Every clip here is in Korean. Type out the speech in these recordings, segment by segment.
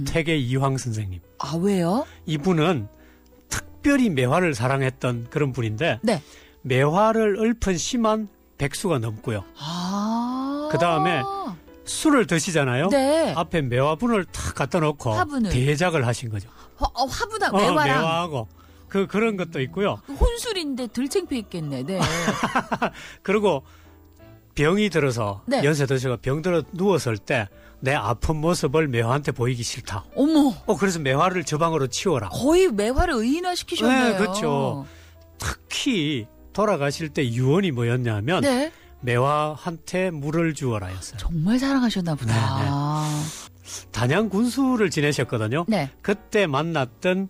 퇴계 이황 선생님. 아, 왜요? 이분은 특별히 매화를 사랑했던 그런 분인데 네. 매화를 읊은 시만 100수가 넘고요. 그다음에 술을 드시잖아요. 네. 앞에 매화분을 탁 갖다 놓고 화분을. 대작을 하신 거죠. 화분하고 매화랑. 매화하고 그런 것도 있고요. 혼술인데 덜 창피했겠네. 네. 그리고 병이 들어서 네. 연세 드셔서 병들어 누웠을 때 내 아픈 모습을 매화한테 보이기 싫다. 어머. 그래서 매화를 저 방으로 치워라. 거의 매화를 의인화시키셨네요. 네, 그렇죠. 특히 돌아가실 때 유언이 뭐였냐면 네. 매화한테 물을 주어라였어요. 정말 사랑하셨나 보다. 단양 군수를 지내셨거든요. 네. 그때 만났던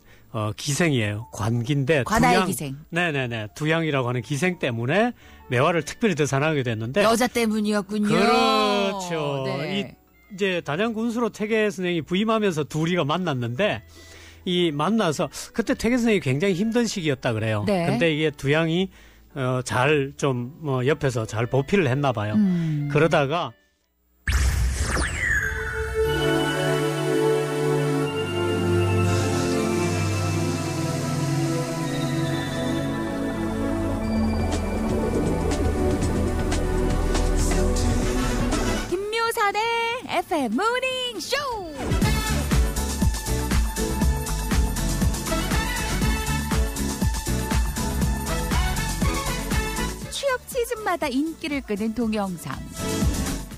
기생이에요. 관기인데 관아의 기생. 네네네. 두양이라고 하는 기생 때문에 매화를 특별히 더 사랑하게 됐는데 여자 때문이었군요. 그렇죠. 네. 이제 단양 군수로 퇴계 선생이 부임하면서 둘이가 만났는데 이 만나서 그때 퇴계 선생이 굉장히 힘든 시기였다 그래요. 네. 근데 이게 두양이 잘 좀 옆에서 잘 보필을 했나 봐요. 그러다가 김묘산의 FM 모닝 쇼. 취업 시즌마다 인기를 끄는 동영상.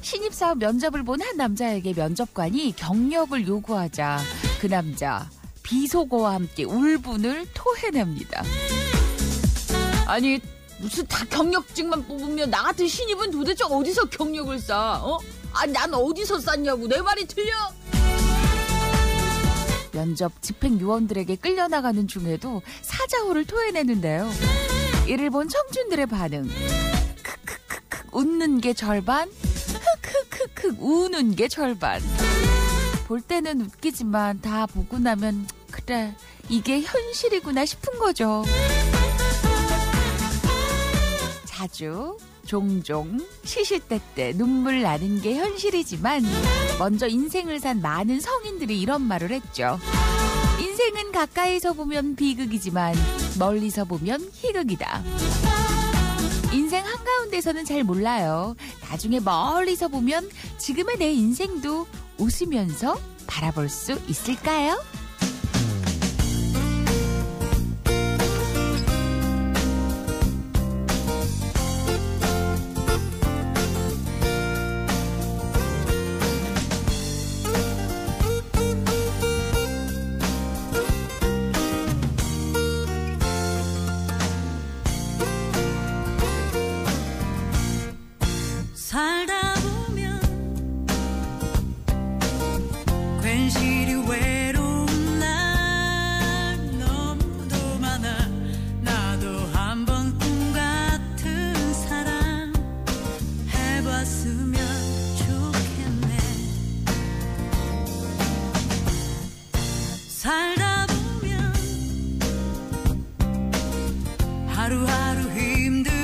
신입사원 면접을 본 한 남자에게 면접관이 경력을 요구하자 그 남자 비속어와 함께 울분을 토해냅니다. 아니 무슨 다 경력직만 뽑으면 나 같은 신입은 도대체 어디서 경력을 쌓아? 난 어디서 쌓냐고. 내 말이 틀려? 면접 집행 요원들에게 끌려나가는 중에도 사자호를 토해내는데요. 이를 본 청춘들의 반응. 크크크크 웃는 게 절반, 크크크크 우는 게 절반. 볼 때는 웃기지만 다 보고 나면 그래 이게 현실이구나 싶은 거죠. 자주 종종 시시때때 눈물 나는 게 현실이지만 먼저 인생을 산 많은 성인들이 이런 말을 했죠. 인생은 가까이서 보면 비극이지만 멀리서 보면 희극이다. 인생 한가운데서는 잘 몰라요. 나중에 멀리서 보면 지금의 내 인생도 웃으면서 바라볼 수 있을까요? 살다 보면 괜시리 외로운 날 너무도 많아. 나도 한번 꿈 같은 사랑 해봤으면 좋겠네. 살다 보면 하루하루 힘든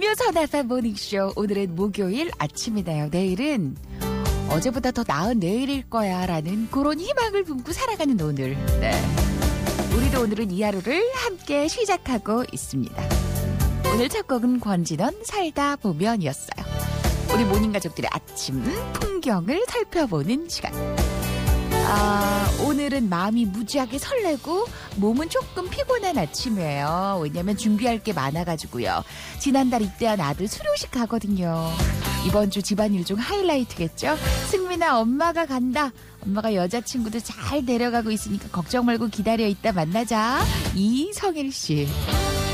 김유선 FM 모닝쇼. 오늘은 목요일 아침이네요. 내일은 어제보다 더 나은 내일일 거야 라는 그런 희망을 품고 살아가는 오늘. 네. 우리도 오늘은 이 하루를 함께 시작하고 있습니다. 오늘 첫 곡은 권진원 살다 보면이었어요. 우리 모닝 가족들의 아침 풍경을 살펴보는 시간. 오늘은 마음이 무지하게 설레고 몸은 조금 피곤한 아침이에요. 왜냐면 준비할 게 많아가지고요. 지난달 입대한 아들 수료식 가거든요. 이번 주 집안일 중 하이라이트겠죠? 승민아, 엄마가 간다. 엄마가 여자친구도 잘 데려가고 있으니까 걱정 말고 기다려 있다 만나자. 이성일 씨.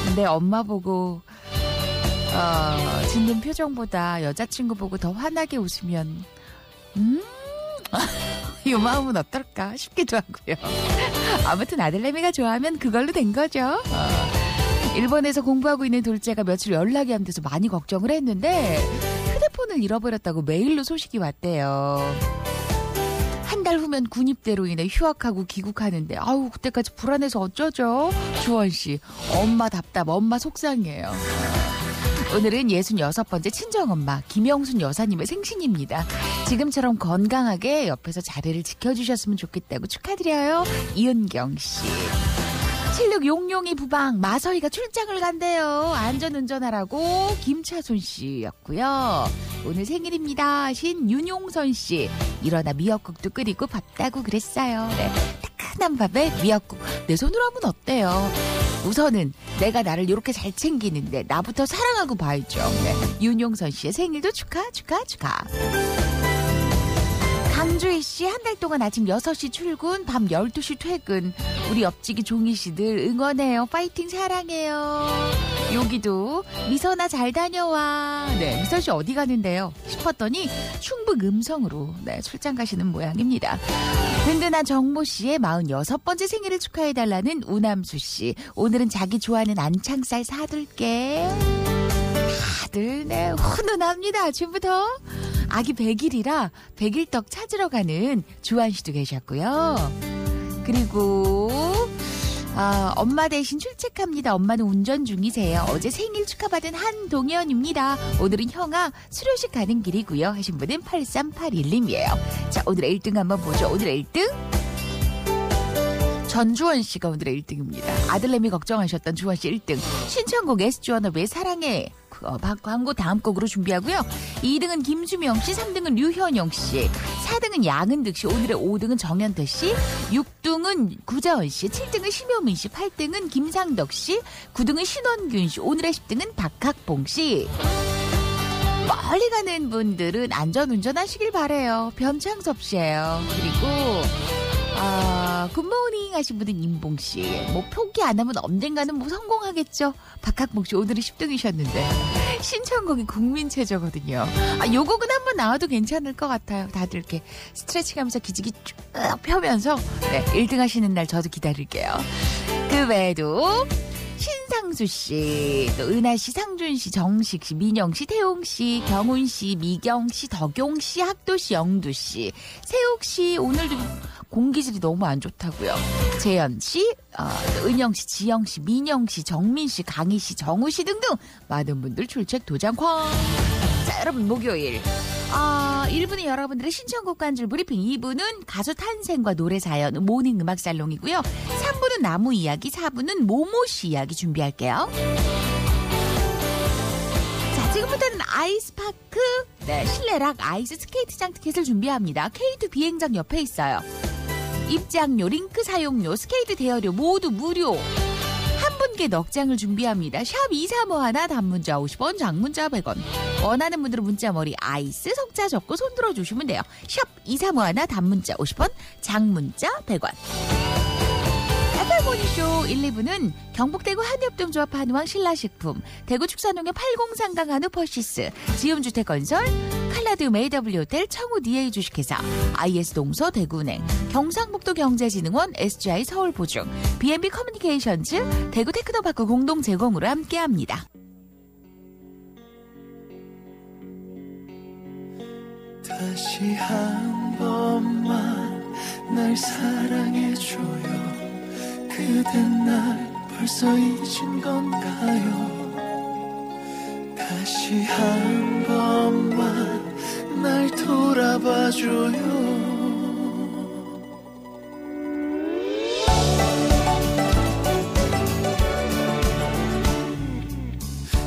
근데 엄마 보고 짓는 표정보다 여자친구 보고 더 환하게 웃으면 이 마음은 어떨까 싶기도 하고요. 아무튼 아들내미가 좋아하면 그걸로 된 거죠. 일본에서 공부하고 있는 둘째가 며칠 연락이 안 돼서 많이 걱정을 했는데 휴대폰을 잃어버렸다고 메일로 소식이 왔대요. 한 달 후면 군입대로 인해 휴학하고 귀국하는데 그때까지 불안해서 어쩌죠? 주원씨, 엄마 답답, 엄마 속상해요. 오늘은 66번째 친정엄마 김영순 여사님의 생신입니다. 지금처럼 건강하게 옆에서 자리를 지켜주셨으면 좋겠다고 축하드려요. 이은경 씨. 76용용이 부방 마서희가 출장을 간대요. 안전운전하라고 김차순 씨였고요. 오늘 생일입니다. 신윤용선 씨. 일어나 미역국도 끓이고 밥 따고 그랬어요. 네, 따끈한 밥에 미역국 내 손으로 하면 어때요? 우선은 내가 나를 이렇게 잘 챙기는데 나부터 사랑하고 봐야죠. 네, 윤용선 씨의 생일도 축하. 강주희 씨, 한 달 동안 아침 6시 출근, 밤 12시 퇴근. 우리 옆집이 종희 씨들 응원해요. 파이팅, 사랑해요. 여기도 미선아 잘 다녀와. 네, 미선 씨 어디 가는데요? 싶었더니 충북 음성으로 출장 가시는 모양입니다. 든든한 정모 씨의 46번째 생일을 축하해달라는 우남수 씨. 오늘은 자기 좋아하는 안창살 사둘게. 다들 훈훈합니다. 아침부터. 아기 100일이라 100일떡 찾으러 가는 주한 씨도 계셨고요. 그리고 엄마 대신 출첵합니다. 엄마는 운전 중이세요. 어제 생일 축하받은 한동현입니다. 오늘은 형아 수료식 가는 길이고요. 하신 분은 8381님이에요. 자, 오늘의 1등 한번 보죠. 오늘의 1등 전주원 씨가 오늘의 1등입니다. 아들내미 걱정하셨던 주원 씨 1등. 신청곡 S주원의 왜 사랑해. 광고 다음 곡으로 준비하고요. 2등은 김수명 씨, 3등은 류현영 씨, 4등은 양은득 씨, 오늘의 5등은 정현태 씨, 6등은 구자원 씨, 7등은 심효민 씨, 8등은 김상덕 씨, 9등은 신원균 씨, 오늘의 10등은 박학봉 씨. 멀리 가는 분들은 안전운전 하시길 바래요. 변창섭 씨예요. 그리고 굿모닝 하신 분은 임봉씨. 포기 안 하면 언젠가는 성공하겠죠. 박학봉씨 오늘은 10등이셨는데 신청곡이 국민체조거든요. 요 곡은 한번 나와도 괜찮을 것 같아요. 다들 이렇게 스트레칭하면서 기지개 쭉 펴면서 1등 하시는 날 저도 기다릴게요. 그 외에도 신상수 씨, 또 은하 씨, 상준 씨, 정식 씨, 민영 씨, 태용 씨, 경훈 씨, 미경 씨, 덕용 씨, 학도 씨, 영두 씨, 세욱 씨, 오늘도 공기질이 너무 안 좋다고요. 재현 씨, 은영 씨, 지영 씨, 민영 씨, 정민 씨, 강희 씨, 정우 씨 등등 많은 분들 출첵 도장 쾅. 자, 여러분 목요일 1부는 여러분들의 신청곡 간줄 브리핑, 2부는 가수 탄생과 노래 사연 모닝 음악 살롱이고요. 3부는 나무 이야기, 4부는 모모 씨 이야기 준비할게요. 자, 지금부터는 아이스파크 실내락 아이스 스케이트장 티켓을 준비합니다. K2 비행장 옆에 있어요. 입장료, 링크 사용료, 스케이트 대여료 모두 무료. 한 분께 넉 장을 준비합니다. 샵 2351, 단문자 50원, 장문자 100원. 원하는 분들은 문자머리 아이스 석자 적고 손들어 주시면 돼요. 샵 2351, 단문자 50원, 장문자 100원. FM모닝쇼 1, 2부는 경북대구 한협동조합 한우왕 신라식품, 대구축산농협 80상강 한우 퍼시스, 지음주택건설, 칼라디움 AW호텔, 청우 DA 주식회사, IS동서 대구은행, 경상북도경제진흥원, SGI 서울보증, B&B 커뮤니케이션즈, 대구 테크노파크 공동 제공으로 함께합니다. 다시 한 번만 날 사랑해줘요. 그댄 날 벌써 잊은 건가요? 다시 한 번만 날 돌아봐줘요.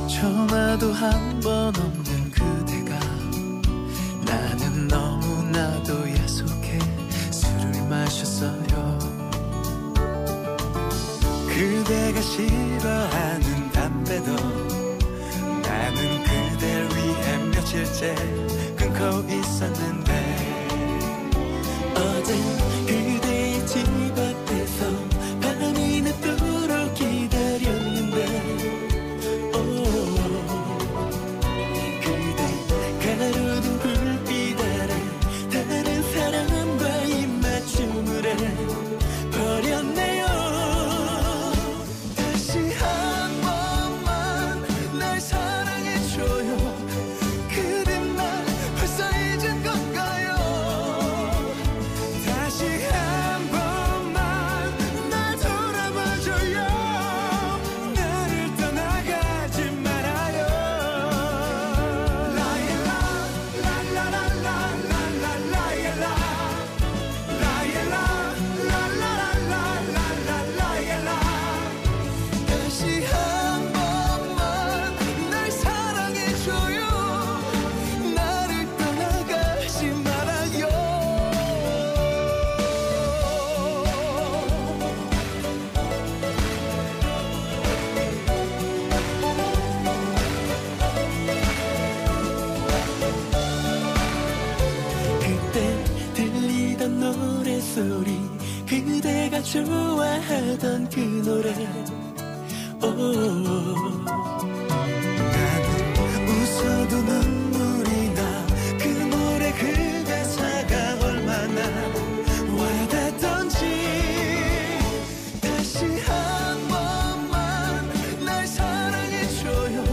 전화도 한 번 없는 그대가 나는 너무나도 야속해 술을 마셨어요. 그대가 싫어하는 담배도 나는 그댈 위해 며칠째 끊고 있었는데 어제 그대의 집 앞에서 밤이 늦도록 기다렸는데 가로등 불빛 아래 다른 사람과 입맞춤을 해버렸네요. 다시 한 번만 날 사랑해줘요. 그대 날 벌써 잊은 건가요? 다시 한 번만 날 돌아봐줘요. 나를 떠나가지 말아요. 다시 한 번만 날 사랑해줘요. 나를 떠나가지 말아요. 그때 들리던 노래소리 그대가 좋아하던 그 노래 나는 웃어도 눈물이 나. 그 노래 그 가사가 얼마나 와닿던지. 다시 한 번만 날 사랑해줘요.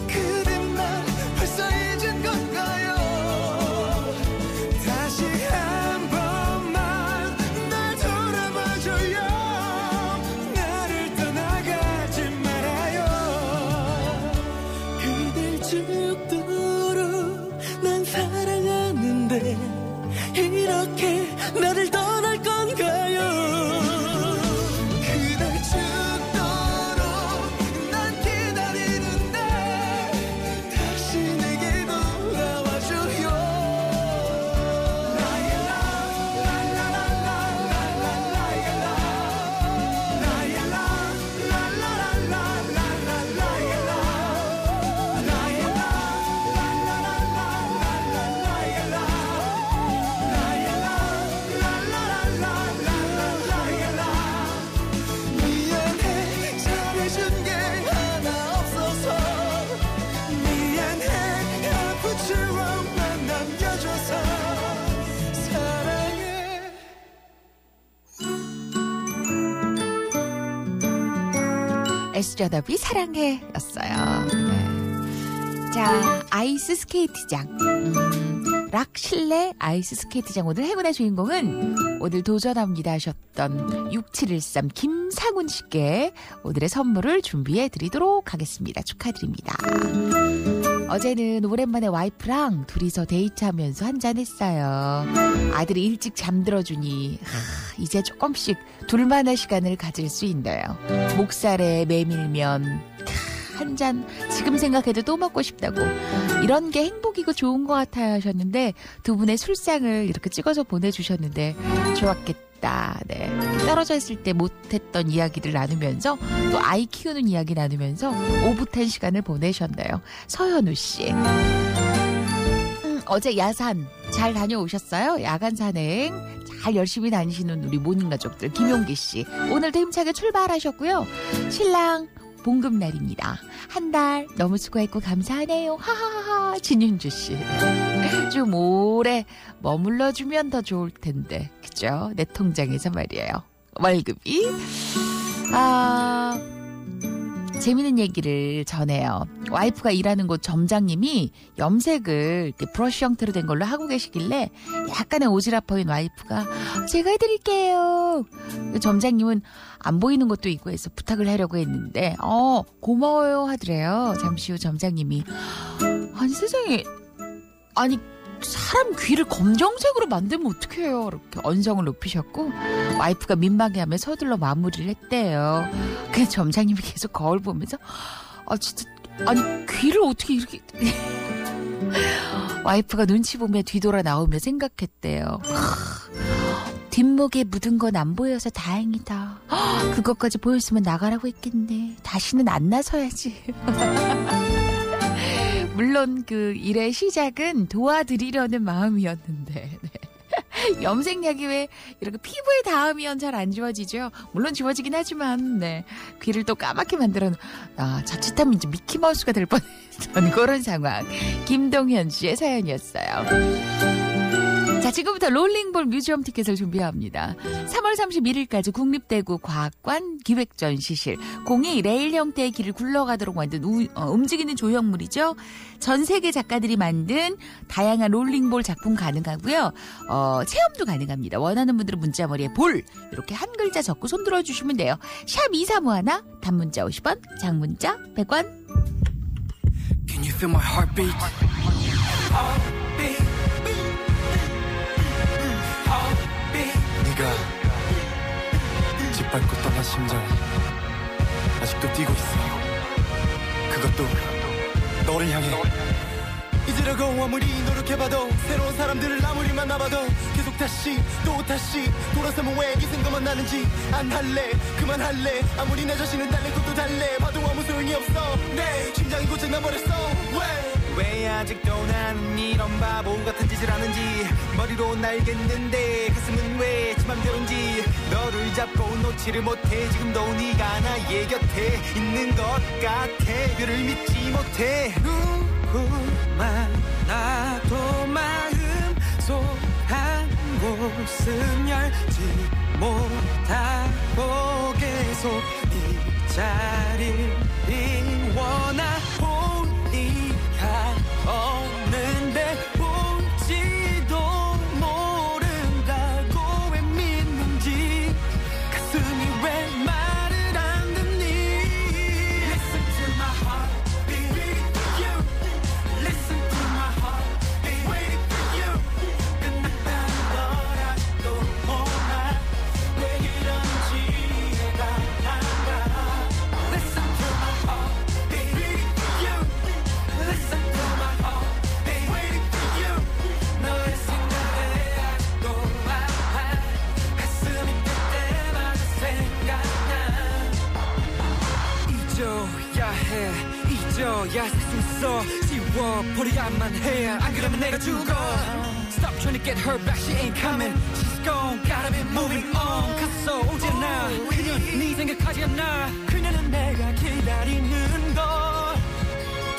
그대 날 벌써 잊은 건가요? 다시 한 번만 날 돌아봐줘요. 나를 떠나가지 말아요. 그댈 죽도록 난 사랑하는데 이렇게 나를 떠날 건가요? 그댈 죽도록 난 기다리는데 다시 내게 돌아와줘요. 미안해 잘해준 게 하나 없어서. 미안해 아픈 추억만 남겨줘서. 사랑해. SJW 사랑해 였어요. 네. 자, 아이스 스케이트장. 락 실내 아이스 스케이트장 오늘 행운의 주인공은 오늘 도전합니다 하셨던 6713 김상훈 씨께 오늘의 선물을 준비해 드리도록 하겠습니다. 축하드립니다. 어제는 오랜만에 와이프랑 둘이서 데이트하면서 한잔했어요. 아들이 일찍 잠들어주니 이제 조금씩 둘만의 시간을 가질 수 있네요. 목살에 메밀면 한 잔 지금 생각해도 또 먹고 싶다고. 이런 게 행복이고 좋은 것 같아요 하셨는데 두 분의 술상을 이렇게 찍어서 보내주셨는데 좋았겠다. 네. 떨어져 있을 때 못했던 이야기를 나누면서 또 아이 키우는 이야기 나누면서 오붓한 시간을 보내셨네요. 서현우 씨. 어제 야산 잘 다녀오셨어요? 야간 산행 잘 열심히 다니시는 우리 모닝 가족들 김용기 씨. 오늘도 힘차게 출발하셨고요. 신랑 봉급날입니다. 한 달 너무 수고했고 감사하네요. 하하하. 진윤주 씨. 좀 오래 머물러주면 더 좋을 텐데. 그죠? 내 통장에서 말이에요. 월급이. 재미있는 얘기를 전해요. 와이프가 일하는 곳 점장님이 염색을 이렇게 브러쉬 형태로 된 걸로 하고 계시길래 약간의 오지랖퍼인 와이프가 제가 해드릴게요. 점장님은 안 보이는 것도 있고 해서 부탁을 하려고 했는데 고마워요 하더래요. 잠시 후 점장님이 아니 세상에 아니 사람 귀를 검정색으로 만들면 어떡해요. 이렇게 언성을 높이셨고 와이프가 민망해하며 서둘러 마무리를 했대요. 그래서 점장님이 계속 거울 보면서 진짜 아니 귀를 어떻게 이렇게 와이프가 눈치 보며 뒤돌아 나오며 생각했대요. 뒷목에 묻은 건 안 보여서 다행이다. 그것까지 보였으면 나가라고 했겠네. 다시는 안 나서야지. 물론 그 일의 시작은 도와드리려는 마음이었는데 네. 염색약이 왜 이렇게 피부에 닿으면 잘 안 지워지죠. 물론 지워지긴 하지만 네. 귀를 또 까맣게 만들어 자칫하면 이제 미키마우스가 될 뻔했던 그런 상황. 김동현 씨의 사연이었어요. 자, 지금부터 롤링볼 뮤지엄 티켓을 준비합니다. 3월 31일까지 국립대구 과학관 기획전시실 공이 레일 형태의 길을 굴러가도록 만든 움직이는 조형물이죠. 전 세계 작가들이 만든 다양한 롤링볼 작품 가능하고요. 체험도 가능합니다. 원하는 분들은 문자머리에 볼 이렇게 한 글자 적고 손들어 주시면 돼요. 샵 2351 단문자 50원 장문자 100원. Can you feel my heartbeat? 네가 짓밟고 떠난 심장이 아직도 뛰고 있어. 그것도 너를 향해. 잊으려고 아무리 노력해봐도 새로운 사람들을 아무리 만나봐도 계속 다시 또 다시 돌아서면 왜 이 생각만 나는지 안 할래 그만할래. 아무리 내 자신은 달랠 것도 달래 봐도 아무 소용이 없어. 내 심장이 고장나버렸어. 왜 아직도 나는 이런 바보 같은 짓을 하는지 머리로 알겠는데 가슴은 왜 지 맘대로인지 너를 잡고 놓지를 못해. 지금도 네가 나의 곁에 있는 것 같아. 그를 믿지 못해. 누구만 나도 마음 속 한 곳은 열지 못하고 계속 이 자리를 원하 없는데 볼지도 모른다고 왜 믿는지 가슴이 왜 말을 안 듣니. Listen to my heart beating for you. Listen to my heart waiting for you. 끝났다는 걸 아직도 몰라. 왜 이런지 이해가 안 가. Listen to my heart beating for you. Listen to my heart waiting for you. 너의 생각에 아직도 아파. 가슴이 뛸 때마다 생각나. 잊어야 해 잊어야 살 수 있어. 지워버려야만 해 안 그러면 내가 죽어. Stop trying to get her back. She ain't coming. She's gone. Gotta be moving on. 갔어 오지 않아. 그녀 네 생각하지 않아. 그녀는 내가 기다리는 걸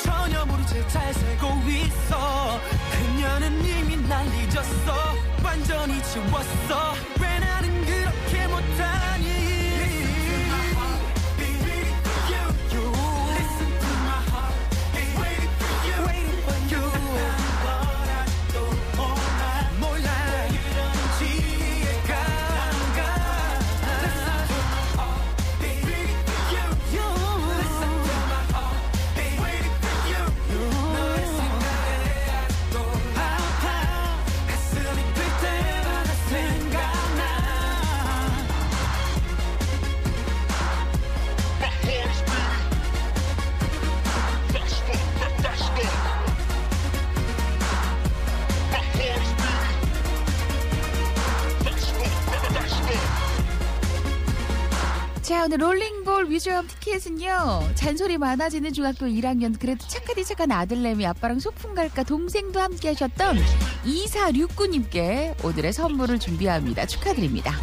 전혀 모른 채 잘 살고 있어. 그녀는 이미 날 잊었어. 완전히 지웠어. 왜 나는 그렇게 못하니. Listen to my heart beating for you. Listen to my heart waiting for you. Waiting for you. 걸 아직도 몰라. 왜 이런지 이해가 안 가. Listen to my heart beating for you. Listen to my heart waiting for you. 너의 생각에 아직도 아파. 가슴이 뛸 때마다 생각나. 자, 오늘 롤링볼 뮤지엄 티켓은요. 잔소리 많아지는 중학교 1학년 그래도 착하디 착한 아들내미 아빠랑 소풍 갈까 동생도 함께 하셨던 2469님께 오늘의 선물을 준비합니다. 축하드립니다.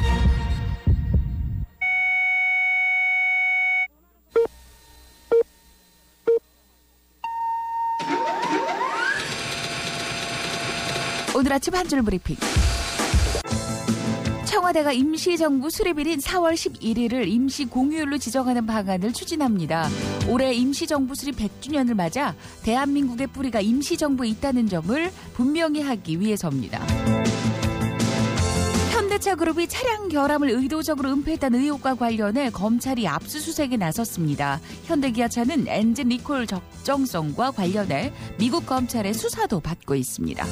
오늘 아침 한 줄 브리핑. 청와대가 임시정부 수립일인 4월 11일을 임시공휴일로 지정하는 방안을 추진합니다. 올해 임시정부 수립 100주년을 맞아 대한민국의 뿌리가 임시정부에 있다는 점을 분명히 하기 위해서입니다. 현대차 그룹이 차량 결함을 의도적으로 은폐했다는 의혹과 관련해 검찰이 압수수색에 나섰습니다. 현대기아차는 엔진 리콜 적정성과 관련해 미국 검찰의 수사도 받고 있습니다.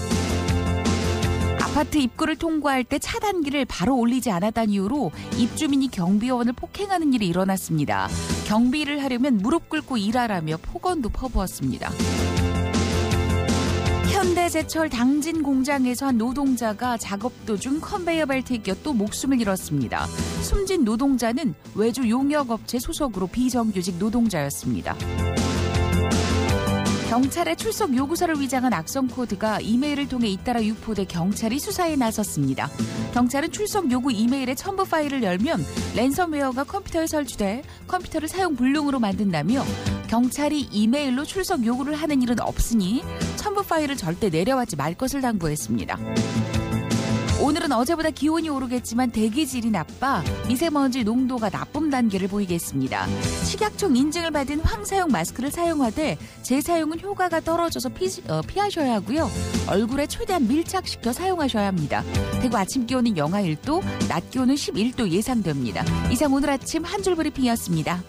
아파트 입구를 통과할 때 차단기를 바로 올리지 않았다는 이유로 입주민이 경비원을 폭행하는 일이 일어났습니다. 경비를 하려면 무릎 꿇고 일하라며 폭언도 퍼부었습니다. 현대제철 당진 공장에서 한 노동자가 작업 도중 컨베이어 벨트에 껴 또 목숨을 잃었습니다. 숨진 노동자는 외주 용역업체 소속으로 비정규직 노동자였습니다. 경찰의 출석 요구서를 위장한 악성 코드가 이메일을 통해 잇따라 유포돼 경찰이 수사에 나섰습니다. 경찰은 출석 요구 이메일의 첨부 파일을 열면 랜섬웨어가 컴퓨터에 설치돼 컴퓨터를 사용 불능으로 만든다며 경찰이 이메일로 출석 요구를 하는 일은 없으니 첨부 파일을 절대 내려받지 말 것을 당부했습니다. 오늘은 어제보다 기온이 오르겠지만 대기질이 나빠 미세먼지 농도가 나쁨 단계를 보이겠습니다. 식약청 인증을 받은 황사용 마스크를 사용하되 재사용은 효과가 떨어져서 피하셔야 하고요. 얼굴에 최대한 밀착시켜 사용하셔야 합니다. 대구 아침 기온은 영하 1도, 낮 기온은 11도 예상됩니다. 이상 오늘 아침 한 줄 브리핑이었습니다.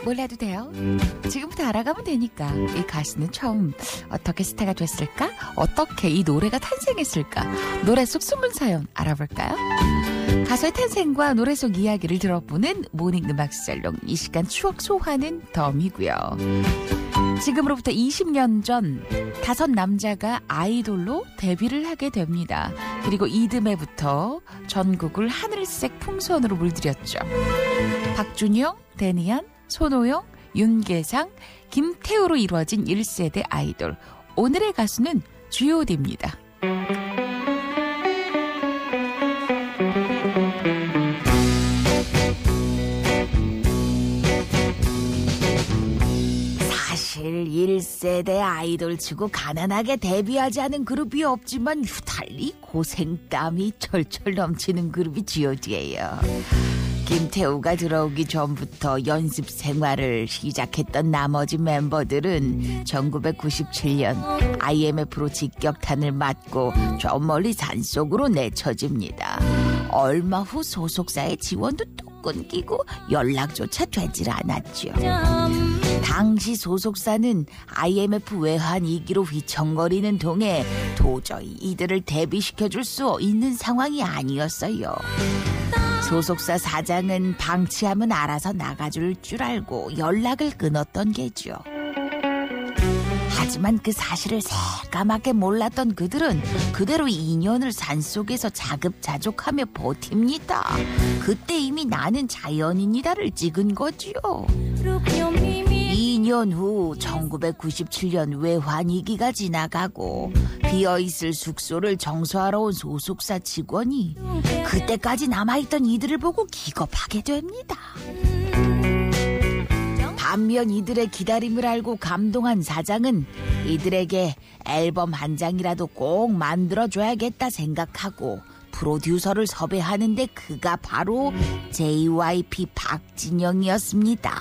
몰라도 돼요. 지금부터 알아가면 되니까. 이 가수는 처음 어떻게 스타가 됐을까? 어떻게 이 노래가 탄생했을까? 노래 속 숨은 사연 알아볼까요? 가수의 탄생과 노래 속 이야기를 들어보는 모닝 음악 살롱. 이 시간 추억 소환은 덤이고요. 지금으로부터 20년 전 5남자가 아이돌로 데뷔를 하게 됩니다. 그리고 이듬해부터 전국을 하늘색 풍선으로 물들였죠. 박준영, 데니안, 손호영, 윤계상, 김태우로 이루어진 1세대 아이돌. 오늘의 가수는 G.O.D입니다. 사실 1세대 아이돌 치고 가난하게 데뷔하지 않은 그룹이 없지만 유달리 고생땀이 철철 넘치는 그룹이 G.O.D예요. 김태우가 들어오기 전부터 연습 생활을 시작했던 나머지 멤버들은 1997년 IMF로 직격탄을 맞고 저 멀리 산속으로 내쳐집니다. 얼마 후 소속사의 지원도 또 끊기고 연락조차 되질 않았죠. 당시 소속사는 IMF 외환 위기로 휘청거리는 동에 도저히 이들을 데뷔시켜줄 수 있는 상황이 아니었어요. 소속사 사장은 방치하면 알아서 나가줄 줄 알고 연락을 끊었던 게죠. 하지만 그 사실을 새까맣게 몰랐던 그들은 그대로 2년을 산속에서 자급자족하며 버팁니다. 그때 이미 나는 자연인이다를 찍은 거지요. 2년 후 1997년 외환위기가 지나가고 비어있을 숙소를 정수하러 온 소속사 직원이 그때까지 남아있던 이들을 보고 기겁하게 됩니다. 반면 이들의 기다림을 알고 감동한 사장은 이들에게 앨범 한 장이라도 꼭 만들어줘야겠다 생각하고 프로듀서를 섭외하는데 그가 바로 JYP 박진영이었습니다.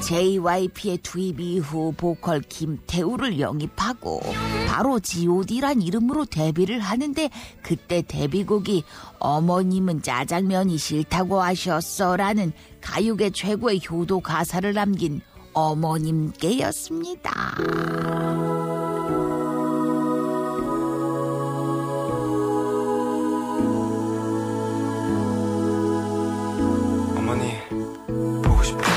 JYP의 투입 이후 보컬 김태우를 영입하고 바로 G.O.D란 이름으로 데뷔를 하는데 그때 데뷔곡이 어머님은 짜장면이 싫다고 하셨어라는 가요계 최고의 효도 가사를 남긴 어머님께였습니다. 어머니 보고 싶어요.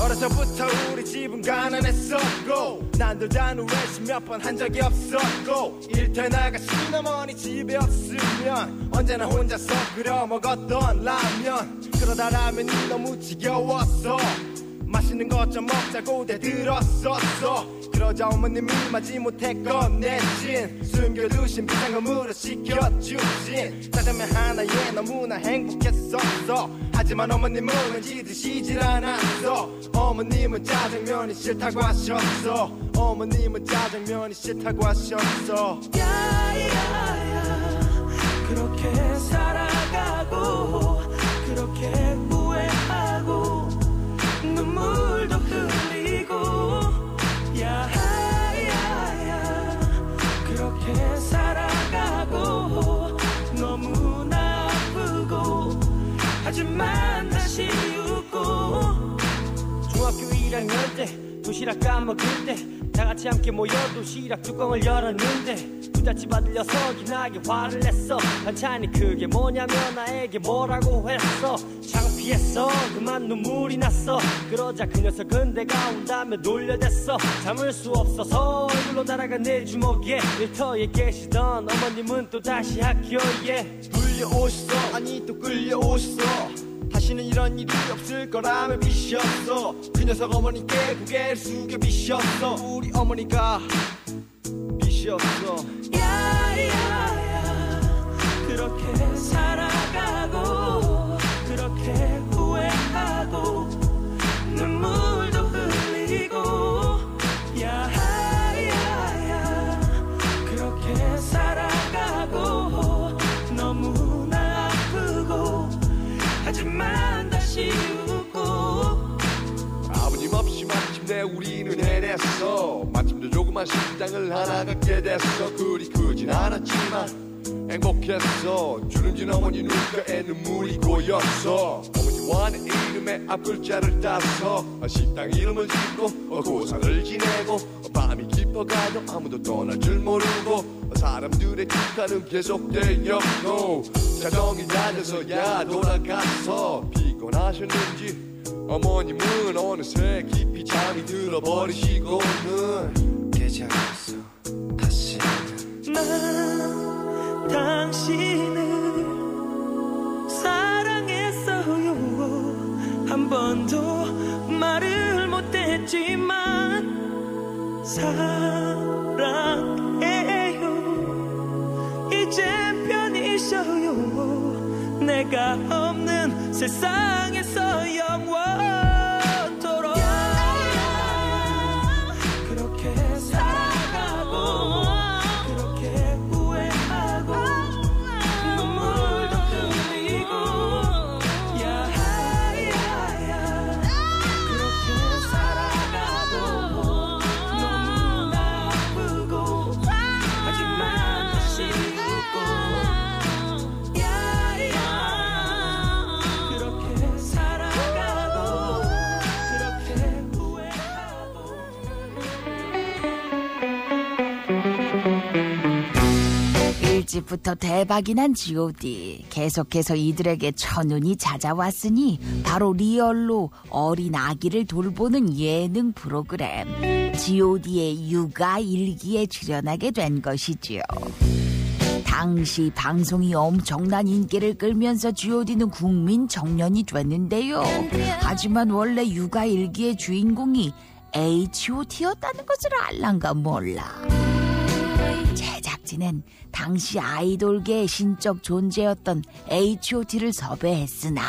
어려서부터 우리 집은 가난했었고 난도잔 외식 몇 번 한 적이 없었고 일터에 나가 시어머니 집에 없으면 언제나 혼자서 끓여 먹었던 라면. 그러다 라면이 너무 지겨웠어. 맛있는 것 좀 먹자고 대들었었어. 그러자 어머님이 마지못해 꺼내신 숨겨두신 비상금으로 시켜주신 짜장면 하나에 너무나 행복했었어. 하지만 어머님은 왠지 드시질 않았어. 어머님은 짜장면이 싫다고 하셨어. 어머님은 짜장면이 싫다고 하셨어. 야야야 그렇게 살아가고 그렇게 후회하고 눈물도 흘리고 야야야 그렇게 살아가고 너무나 아프고 하지만 다시 웃고 중학교 1학년 때 도시락 까먹을 때 다같이 함께 모여 도시락 뚜껑을 열었는데 부잣집 아들 녀석이 나게 화를 냈어. 반찬이 그게 뭐냐며 나에게 뭐라고 했어. 창피했어. 그만 눈물이 났어. 그러자 그 녀석은 내가 온다며 놀려댔어. 참을 수 없어서 얼굴로 날아간 내 주먹에 일터에 계시던 어머님은 또다시 학교에 불려오셨어. 아니 또 끌려오셨어. 다시는 이런 일이 없을 거라며 비셨어. 그 녀석 어머니께 고개를 숙여 비셨어. 우리 어머니가 비셨어. 야야야 그렇게 살아가고 그렇게 후회하고 눈물도 흘리고 야야야 그렇게 살아가고 너무나 아프고 하지만 다시 웃고 아버님 없이 마침내 우리는 해냈어. 마침내 조그만 식당을 하나 갖게 됐어. 그리 크진 않았지만 행복했어. 주름진 어머니 눈가에 눈물이 고였어. 어머니와 내 이름의 앞글자를 따서 식당 이름을 짓고 고사를 지내고 밤이 깊어가도 아무도 떠날 줄 모르고 사람들의 축하는 계속되었고 자정이 낮아서야 돌아가서 피곤하셨는지 어머님은 어느새 깊이 잠이 들어버리시고는 깨지 않았어. 다시는 난 당신을 사랑했어요. 한 번도 말을 못했지만 사랑해요. 이젠 편히 쉬어요. 내가 없는 세상에서 영원토록 그렇게 살아가고 그렇게 후회하고 눈물도 흘리고 야야야 그렇게 살아가고 너무 아프고 하지만 다시 웃고 야야 그렇게 살아가고 그렇게 후회하고 일찍부터 대박이 난 G.O.D. 계속해서 이들에게 천운이 찾아왔으니 바로 리얼로 어린 아기를 돌보는 예능 프로그램 G.O.D의 육아 일기에 출연하게 된 것이지요. 당시 방송이 엄청난 인기를 끌면서 G.O.D는 국민 청년이 됐는데요. 하지만 원래 육아 일기의 주인공이 H.O.T였다는 것을 알란가 몰라. 제작진은 당시 아이돌계의 신적 존재였던 H.O.T를 섭외했으나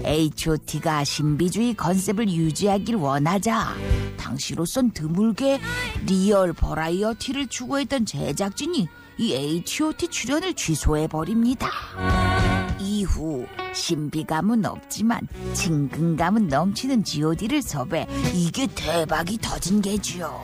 H.O.T가 신비주의 컨셉을 유지하길 원하자 당시로선 드물게 리얼 버라이어티를 추구했던 제작진이 이 H.O.T 출연을 취소해버립니다. 이후 신비감은 없지만 친근감은 넘치는 G.O.D를 섭외 이게 대박이 터진 게지요.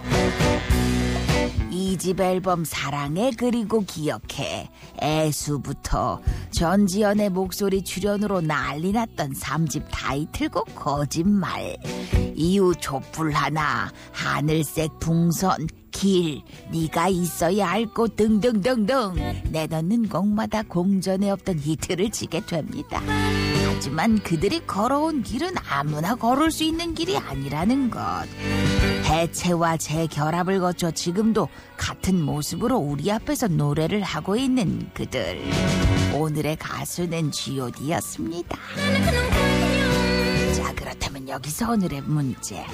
2집 앨범 사랑해 그리고 기억해 애수부터 전지현의 목소리 출연으로 난리났던 3집 타이틀곡 거짓말 이후 촛불 하나 하늘색 풍선 길 네가 있어야 할 곳 등등등등 내놓는 곡마다 공전에 없던 히트를 치게 됩니다. 하지만 그들이 걸어온 길은 아무나 걸을 수 있는 길이 아니라는 것. 해체와 재결합을 거쳐 지금도 같은 모습으로 우리 앞에서 노래를 하고 있는 그들. 오늘의 가수는 G.O.D였습니다. 자, 그렇다면 여기서 오늘의 문제.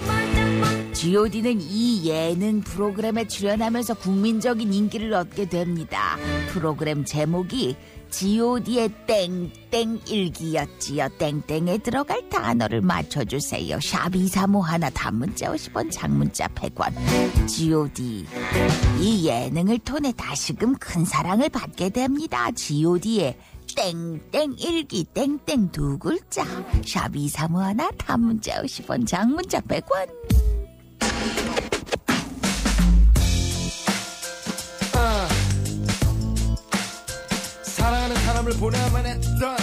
G.O.D는 이 예능 프로그램에 출연하면서 국민적인 인기를 얻게 됩니다. 프로그램 제목이 G.O.D의 땡땡 일기였지요. 땡땡에 들어갈 단어를 맞춰주세요. 샵 2351 단문자 50원 장문자 100원. G.O.D 이 예능을 통해 다시금 큰 사랑을 받게 됩니다. G.O.D의 땡땡 일기 땡땡 두 글자 샵 2351 단문자 50원 장문자 100원. 사랑하는 사람을 보내야만 했던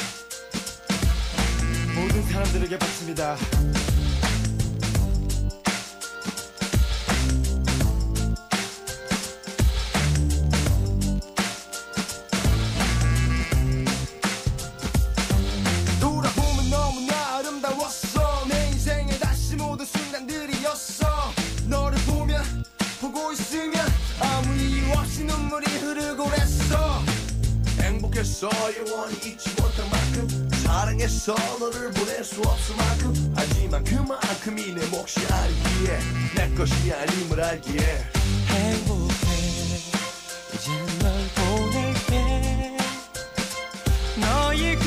모든 사람들에게 받습니다. 돌아보면 너무나 아름다웠어. 내 인생의 다시 모든 순간들이었어. 너를 보면 보고 있으면 아무 이유 없이 눈물이 흐르고 그랬어. 행복했어 영원히 잊지 못할 만큼 사랑했어 너를 보낼 수 없을 만큼 하지만 그만큼이 내 몫이 아니기에 내 것이 아님을 알기에 행복해 이제 널 보낼게 너의 그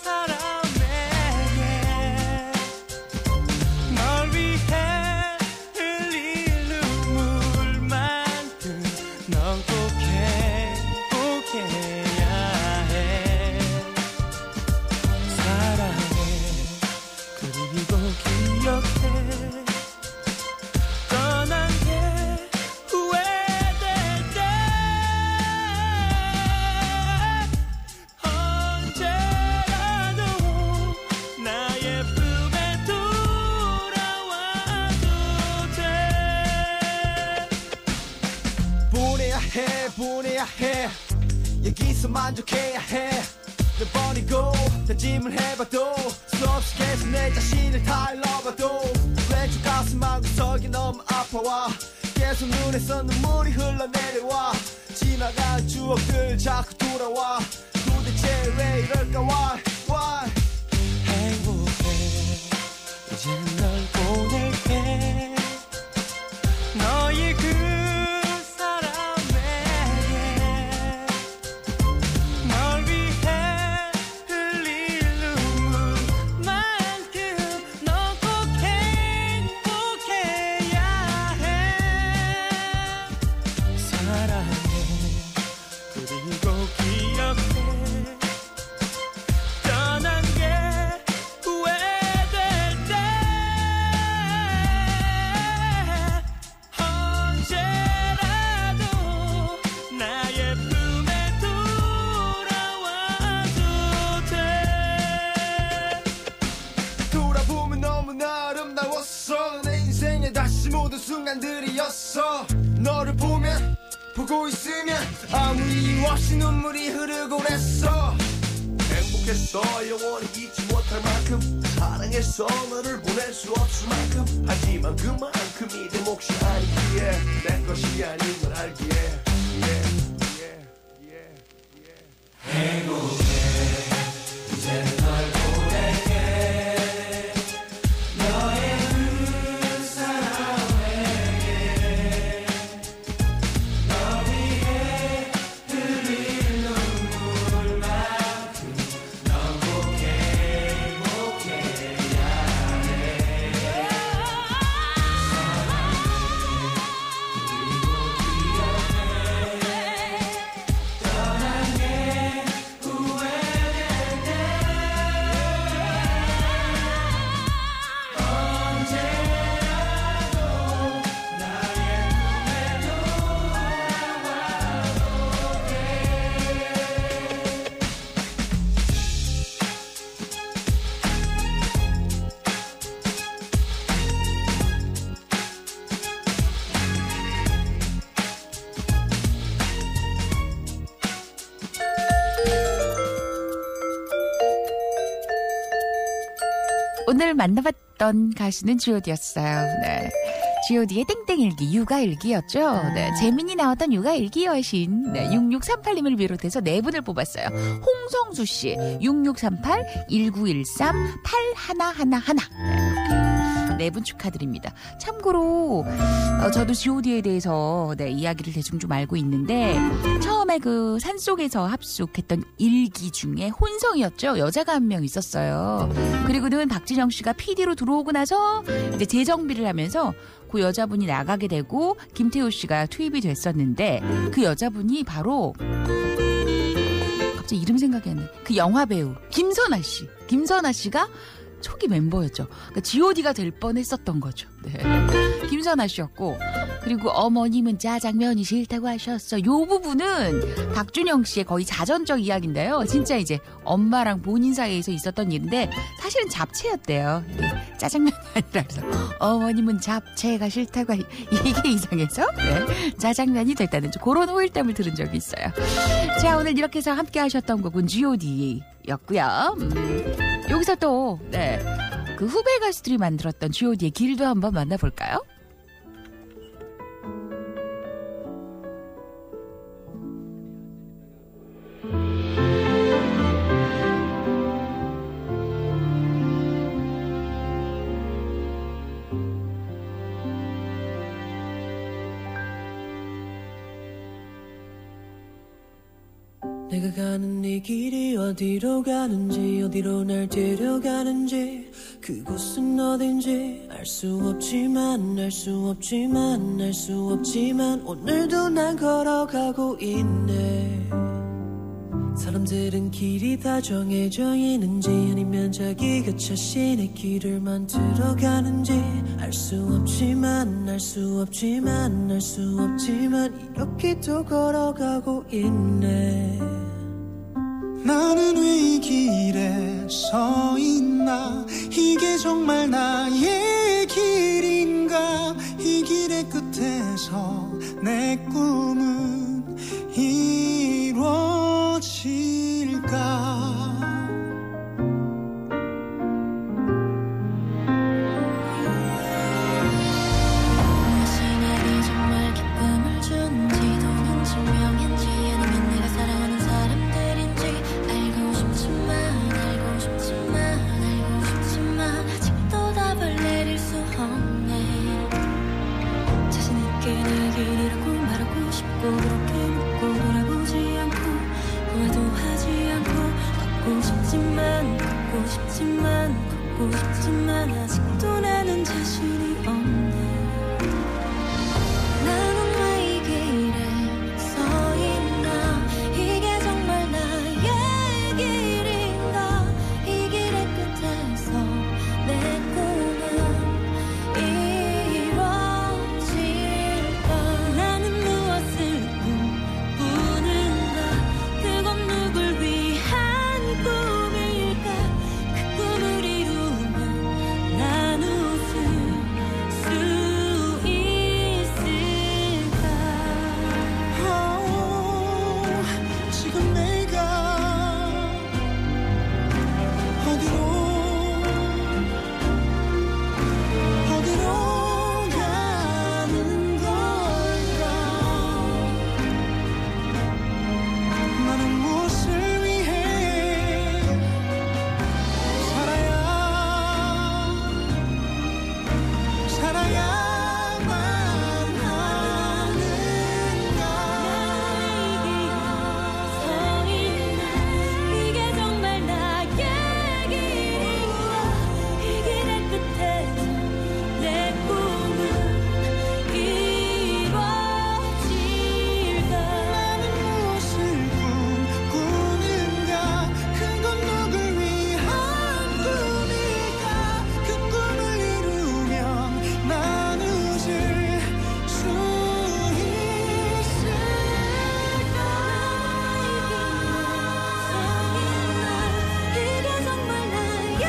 사람에게 널 위해 흘릴 눈물만큼 넌 꼭 행복해야 해 사랑해 그리고 기억해 떠난 게 해야 해 여기서 만족해야 해 몇 번이고 다짐을 해봐도 수없이 계속 내 자신을 타일러봐도 왼쪽 가슴만 구석이 너무 아파와 계속 눈에서 눈물이 흘러내려와 지나간 추억들 자꾸 돌아와 도대체 왜 이럴까 why 행복해 이제 널 보낼게 너의 그 사람에게 널 위해 흘릴 눈물만큼 넌 꼭 행복해야 해 사랑해 그리고 기억해 떠난 게 후회될 때 언제라도 나의 품에 돌아와도 돼 돌아보면 너무나 아름다웠어 내 인생의 다시 모든 순간들이었어 너를 보면 보고 있으면 아무 이유 없이 눈물이 흐르곤 했어 행복했어 영원히 잊지 못할 만큼 사랑했어 너를 보낼 수 없을 만큼 하지만 그만큼이 내 몫이 아니기에 내 것이 아닌 걸 알기에 오늘 만나봤던 가수는 G.O.D였어요. 네. G.O.D의 땡땡일기, 육아일기였죠. 네. 재민이 나왔던 육아일기 여신. 네. 6638님을 비롯해서 네 분을 뽑았어요. 홍성수 씨, 6638, 1913, 8111. 네 분 축하드립니다. 참고로 저도 G.O.D에 대해서 네, 이야기를 대충 좀 알고 있는데 처음에 그 산속에서 합숙했던 일기 중에 혼성이었죠. 여자가 한 명 있었어요. 그리고는 박진영 씨가 PD로 들어오고 나서 이제 재정비를 하면서 그 여자분이 나가게 되고 김태호 씨가 투입이 됐었는데 그 여자분이 바로 갑자기 이름 생각이 안 나요. 그 영화 배우 김선아 씨. 김선아 씨가 초기 멤버였죠. 그러니까 G.O.D가 될 뻔했었던 거죠. 네. 김선아 씨였고 그리고 어머님은 짜장면이 싫다고 하셨어. 요 부분은 박준영 씨의 거의 자전적 이야기인데요. 진짜 이제 엄마랑 본인 사이에서 있었던 일인데 사실은 잡채였대요. 짜장면이 아니라 그래서 어머님은 잡채가 싫다고 이게 이상해서 네. 짜장면이 됐다는 그런 호일담을 들은 적이 있어요. 자 오늘 이렇게 해서 함께 하셨던 곡은 G.O.D였고요. 여기서 또 네, 그 후배 가수들이 만들었던 G.O.D의 길도 한번 만나볼까요? 내가 가는 이 길이 어디로 가는지 어디로 날 데려가는지 그곳은 어딘지 알 수 없지만 알 수 없지만 알 수 없지만 오늘도 난 걸어가고 있네. 사람들은 길이 다 정해져 있는지 아니면 자기가 자신의 길을 만들어가는지 알 수 없지만 알 수 없지만 알 수 없지만 이렇게 또 걸어가고 있네. 나는 왜 이 길에 서 있나 이게 정말 나의 길인가 이 길의 끝에서 내 꿈은 싶지만 걷고 싶지만 아직도 나는 자신이 없네. 나는 왜 이 길에 서 있나. 이게 정말 나의 길인가. 이 길의 끝에서 내 꿈은 이루어질까. 나는 무엇을 꿈꾸는가. 그건 누굴 위한 꿈일까. 그 꿈을 이루면 난 웃을 수 있을까. 지금 내가 어디로 가는 걸까. 나는 무엇을 위해 살아야만 하는가. 서 있나. 이게 정말 나의 길인가. 이 길의 끝에서 내 꿈은 이루어질까. 나는 무엇을 꿈꾸는가. 그건 누굴 위한 꿈일까. 그 꿈을 이루면 난 웃을 수 있을까. 이게 정말 나의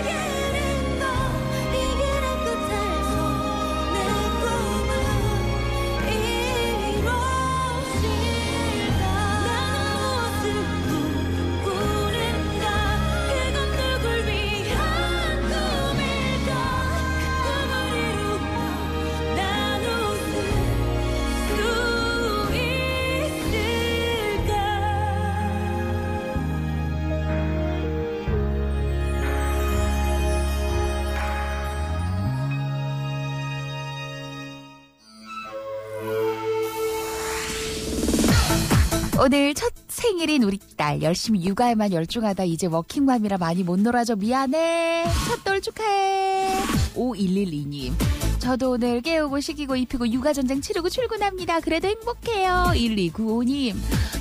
길인가. 이 길의 끝에서 내 꿈은 이루어질까. 나는 무엇을 꿈꾸는가. 그건 누굴 위한 꿈일까. 그 꿈을 이루면 난 웃을 수 있을까. 오늘 첫 생일인 우리 딸 열심히 육아에만 열중하다 이제 워킹맘이라 많이 못 놀아줘 미안해. 첫돌 축하해. 5112님 저도 오늘 깨우고 시키고 입히고 육아전쟁 치르고 출근합니다. 그래도 행복해요. 1295님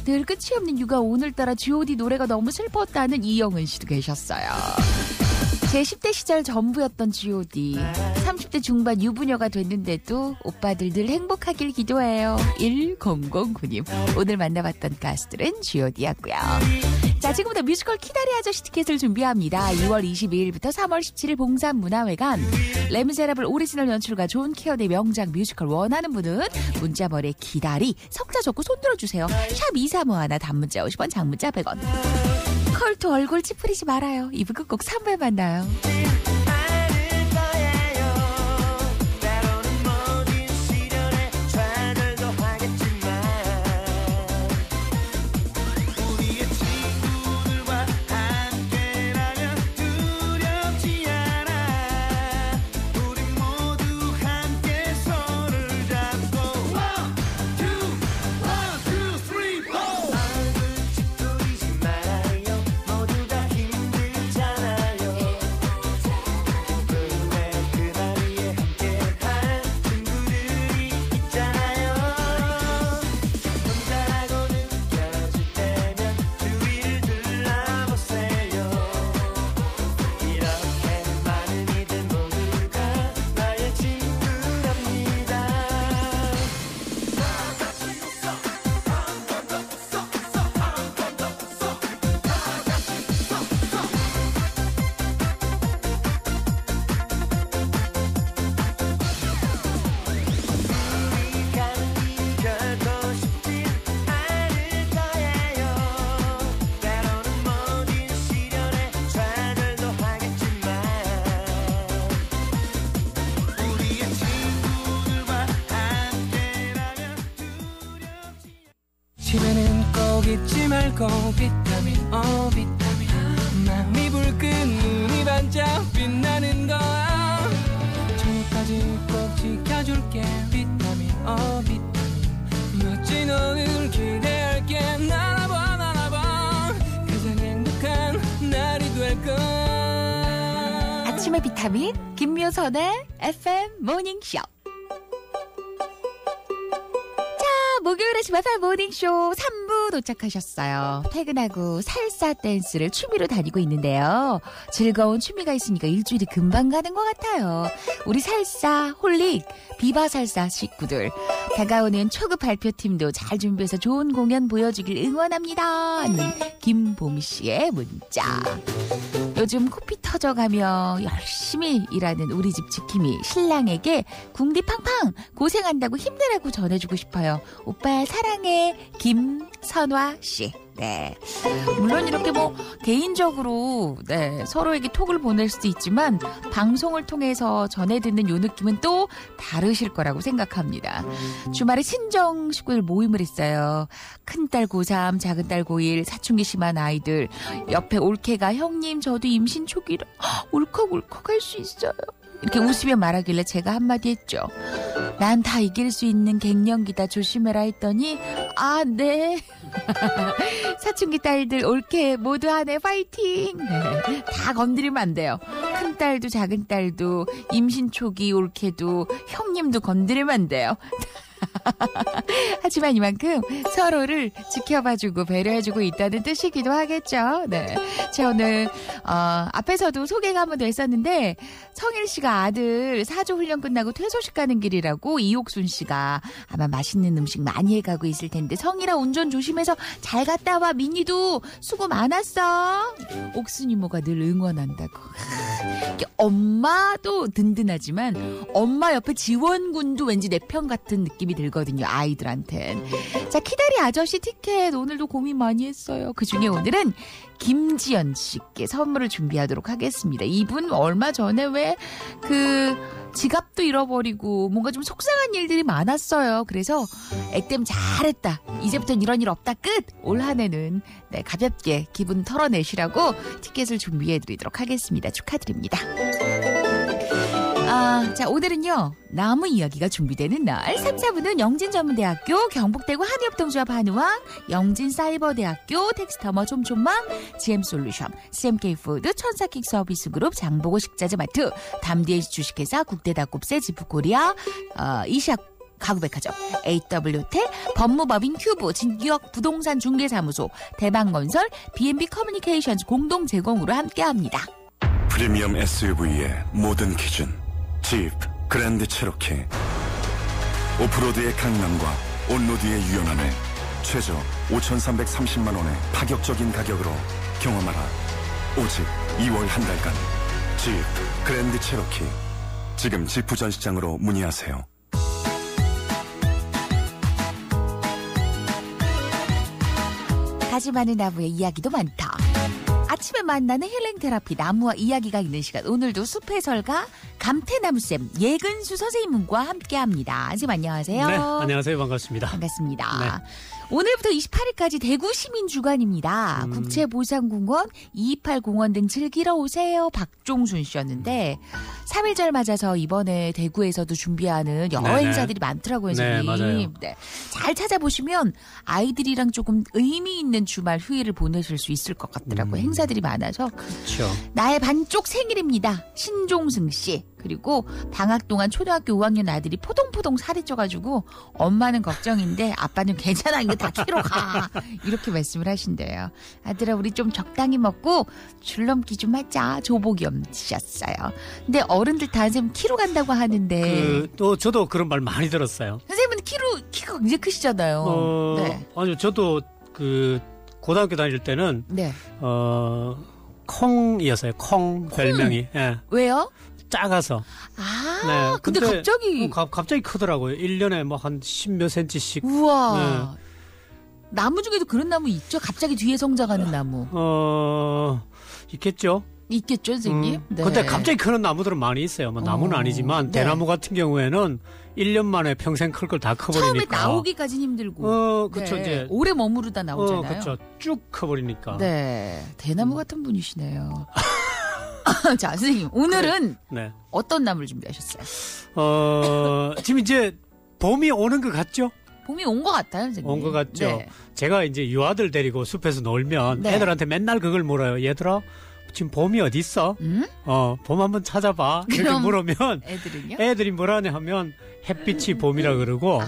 늘 끝이 없는 육아 오늘따라 G.O.D 노래가 너무 슬펐다는 이영은 씨도 계셨어요. 제 10대 시절 전부였던 G.O.D 30대 중반 유부녀가 됐는데도 오빠들 늘 행복하길 기도해요. 1009님 오늘 만나봤던 가수들은 G.O.D였고요. 자 지금부터 뮤지컬 키다리 아저씨 티켓을 준비합니다. 2월 22일부터 3월 17일 봉산문화회관 레미제라블 오리지널 연출가 존 케어의 명작 뮤지컬 원하는 분은 문자번호에 기다리 석자 적고 손들어주세요. 샵 2351 단문자 50원 장문자 100원. 컬투 얼굴 찌푸리지 말아요. 2부 끝곡 3부에 만나요. 집에는 꼭 잊지 말고 비타민 비타민 마음이 불끈 눈이 반짝 빛나는 거야. 저녁까지 꼭 지켜줄게 비타민 비타민 멋진 오늘 기대할게. 날아봐 가장 행복한 날이 될 거야. 아침의 비타민 김묘선의 FM 모닝쇼. 목요일 아침 FM 모닝쇼 3부 도착하셨어요. 퇴근하고 살사 댄스를 취미로 다니고 있는데요. 즐거운 취미가 있으니까 일주일이 금방 가는 것 같아요. 우리 살사, 홀릭, 비바 살사 식구들. 다가오는 초급 발표팀도 잘 준비해서 좋은 공연 보여주길 응원합니다. 김봄 씨의 문자. 요즘 코피 터져가며 열심히 일하는 우리 집 지킴이 신랑에게 궁디 팡팡 고생한다고 힘내라고 전해주고 싶어요. 오빠 사랑해. 김선화 씨. 네. 물론 이렇게 뭐 개인적으로 서로에게 톡을 보낼 수도 있지만 방송을 통해서 전해 듣는 요 느낌은 또 다르실 거라고 생각합니다. 주말에 친정 식구들 모임을 했어요. 큰딸 고3, 작은딸 고1, 사춘기 심한 아이들. 옆에 올케가 형님 저도 임신 초기라 울컥울컥 할 수 있어요. 이렇게 웃으며 말하길래 제가 한마디 했죠. 난 다 이길 수 있는 갱년기다 조심해라 했더니 아 네. 사춘기 딸들 올케 모두 한해 파이팅. 네. 다 건드리면 안 돼요. 큰딸도 작은딸도 임신 초기 올케도 형님도 건드리면 안 돼요. 하지만 이만큼 서로를 지켜봐주고 배려해주고 있다는 뜻이기도 하겠죠. 네. 제가 오늘 앞에서도 소개가 한번 됐었는데 성일 씨가 아들 사조 훈련 끝나고 퇴소식 가는 길이라고 이옥순 씨가 아마 맛있는 음식 많이 해가고 있을 텐데 성일아 운전 조심해서 잘 갔다 와. 민희도 수고 많았어. 옥순 이모가 늘 응원한다고. 엄마도 든든하지만 엄마 옆에 지원군도 왠지 내 편 같은 느낌이 들거든요. 아이들한텐. 자, 키다리 아저씨 티켓 오늘도 고민 많이 했어요. 그중에 오늘은 김지연 씨께 선물을 준비하도록 하겠습니다. 이분 얼마 전에 왜 지갑도 잃어버리고 뭔가 좀 속상한 일들이 많았어요. 그래서 액땜 잘했다. 이제부터는 이런 일 없다. 끝. 올 한 해는 가볍게 기분 털어내시라고 티켓을 준비해드리도록 하겠습니다. 축하드립니다. 자, 오늘은요 나무 이야기가 준비되는 날. 3, 4부는 영진전문대학교, 경북대구 한의협동조합 한의왕, 영진사이버대학교, 텍스터머 촘촘맘, GM솔루션, CMK푸드, 천사킥서비스그룹, 장보고 식자재마트, 담디에이지 주식회사, 국대닭곱새, 지프코리아, 이시아 가구백화점, AW호텔, 법무법인 큐브, 진기역 부동산 중개사무소, 대방건설, B&B 커뮤니케이션즈 공동 제공으로 함께합니다. 프리미엄 SUV의 모든 기준 집 그랜드 체로키. 오프로드의 강남과 온로드의 유연함을 최저 5,330만 원의 파격적인 가격으로 경험하라. 오직 2월 한 달간 집 그랜드 체로키. 지금 지프 전시장으로 문의하세요. 가지 많은 나무의 이야기도 많다. 아침에 만나는 힐링 테라피 나무와 이야기가 있는 시간. 오늘도 숲해설가 감태나무쌤 예근수 선생님과 함께합니다. 선생님 안녕하세요. 네, 안녕하세요. 반갑습니다. 반갑습니다. 네. 오늘부터 28일까지 대구 시민주간입니다. 국채보상공원, 228공원 등 즐기러 오세요. 박종순 씨였는데 3.1절 맞아서 이번에 대구에서도 준비하는 여러 네네. 행사들이 많더라고요. 네, 맞아요. 네. 잘 찾아보시면 아이들이랑 조금 의미 있는 주말 휴일을 보내실 수 있을 것 같더라고요. 행사들이 많아서. 그렇죠. 나의 반쪽 생일입니다. 신종승 씨. 그리고 방학 동안 초등학교 5학년 아들이 포동포동 살이 쪄가지고 엄마는 걱정인데 아빠는 괜찮아 이거 다 키로 가 이렇게 말씀을 하신대요. 아들아 우리 좀 적당히 먹고 줄넘기 좀 하자. 조복이 엄지셨어요. 근데 어른들 다 선생님 키로 간다고 하는데 또 저도 그런 말 많이 들었어요. 선생님은 키가 굉장히 크시잖아요. 네. 아니요, 저도 고등학교 다닐 때는 네. 콩이었어요. 콩 별명이. 예. 왜요? 작아서. 아, 네. 근데 갑자기. 갑자기 크더라고요. 1년에 뭐 한 10몇 센치씩. 우와. 네. 나무 중에도 그런 나무 있죠? 갑자기 뒤에 성장하는 나무. 있겠죠. 있겠죠, 선생님? 네. 근데 갑자기 크는 나무들은 많이 있어요. 뭐 나무는 아니지만 네. 대나무 같은 경우에는 1년 만에 평생 클 걸 다 커버리니까. 처음에 나오기까지는 힘들고. 그쵸, 네. 이제. 오래 머무르다 나오잖아요. 그쵸. 쭉 커버리니까. 네. 대나무 같은 분이시네요. 자, 선생님. 오늘은 네. 어떤 나무를 준비하셨어요? 지금 이제 봄이 오는 것 같죠? 봄이 온 것 같아요, 선생님. 온 것 같죠? 네. 제가 이제 유아들 데리고 숲에서 놀면 네. 애들한테 맨날 그걸 물어요. 얘들아, 지금 봄이 어디 있어? 음? 봄 한번 찾아봐. 이렇게 그럼 물으면 애들은요? 애들이 뭐라냐 하면 햇빛이 봄이라 그러고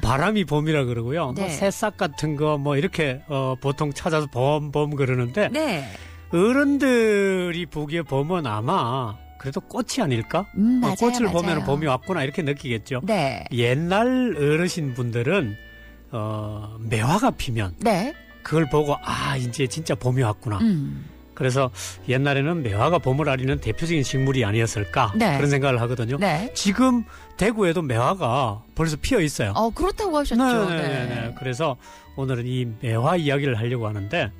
바람이 봄이라 그러고요. 네. 뭐 새싹 같은 거 뭐 이렇게 보통 찾아서 봄 그러는데 네. 어른들이 보기에 봄은 아마 그래도 꽃이 아닐까? 맞아요, 꽃을 보면 맞아요. 봄이 왔구나 이렇게 느끼겠죠. 네. 옛날 어르신 분들은 매화가 피면 네. 그걸 보고 이제 진짜 봄이 왔구나. 그래서 옛날에는 매화가 봄을 알리는 대표적인 식물이 아니었을까 네. 그런 생각을 하거든요. 네. 지금 대구에도 매화가 벌써 피어 있어요. 그렇다고 하셨죠. 네. 그래서 오늘은 이 매화 이야기를 하려고 하는데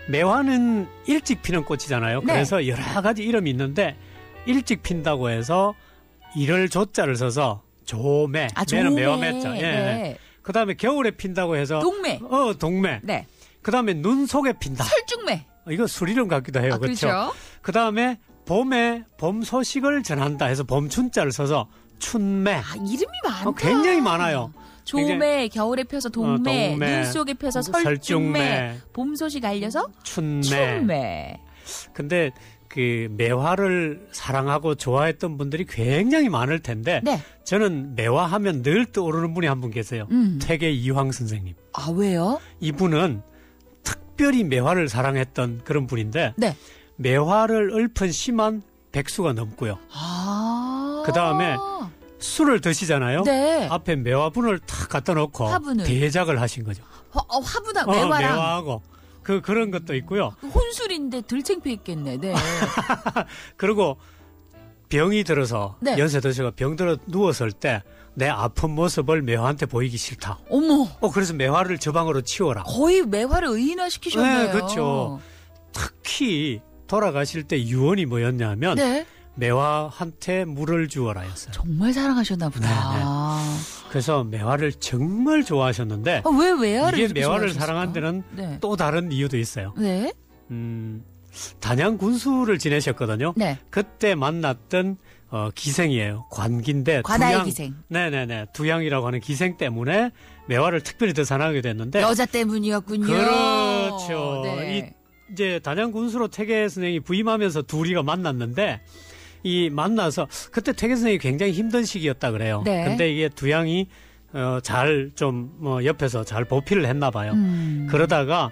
매화는 일찍 피는 꽃이잖아요. 네. 그래서 여러 가지 이름이 있는데 일찍 핀다고 해서 이를 조자를 써서 조매. 매는 매화 매자. 예. 네. 그다음에 겨울에 핀다고 해서 동매. 동매. 네. 그다음에 눈 속에 핀다. 설중매. 이거 술 이름 같기도 해요. 그렇죠? 그다음에 봄에 봄 소식을 전한다 해서 봄춘자를 써서 춘매. 이름이 많다. 굉장히 많아요. 조매, 겨울에 펴서 동매, 눈 속에 펴서 설중매, 봄 소식 알려서 춘매. 근데 그 매화를 사랑하고 좋아했던 분들이 굉장히 많을 텐데 네. 저는 매화하면 늘 떠오르는 분이 한 분 계세요. 퇴계 이황 선생님. 왜요? 이분은 특별히 매화를 사랑했던 그런 분인데 네. 매화를 읊은 시만 100수가 넘고요. 그다음에 술을 드시잖아요. 네. 앞에 매화분을 탁 갖다 놓고 화분을. 대작을 하신 거죠. 화분하고 매화랑. 매화하고 그런 것도 있고요. 혼술인데 들창피했겠네. 네. 그리고 병이 들어서 네. 연세 드셔가 병 들어 누웠을 때 내 아픈 모습을 매화한테 보이기 싫다. 어머. 그래서 매화를 저 방으로 치워라. 거의 매화를 의인화시키셨네요. 네, 그렇죠. 특히 돌아가실 때 유언이 뭐였냐면 네. 매화한테 물을 주어라였어요. 정말 사랑하셨나 보다. 네. 그래서 매화를 정말 좋아하셨는데 왜 매화를 이게 매화를 좋아하셨을까? 사랑한 데는 네. 또 다른 이유도 있어요. 네. 단양 군수를 지내셨거든요. 네. 그때 만났던 기생이에요. 관기인데 관아의 기생. 네네네. 두양이라고 하는 기생 때문에 매화를 특별히 더 사랑하게 됐는데 여자 때문이었군요. 그렇죠. 네. 이제 단양 군수로 퇴계 선생이 부임하면서 둘이가 만났는데 이 만나서 그때 퇴계 선생이 굉장히 힘든 시기였다 그래요. 네. 근데 이게 두양이 잘 좀 옆에서 잘 보필을 했나 봐요. 그러다가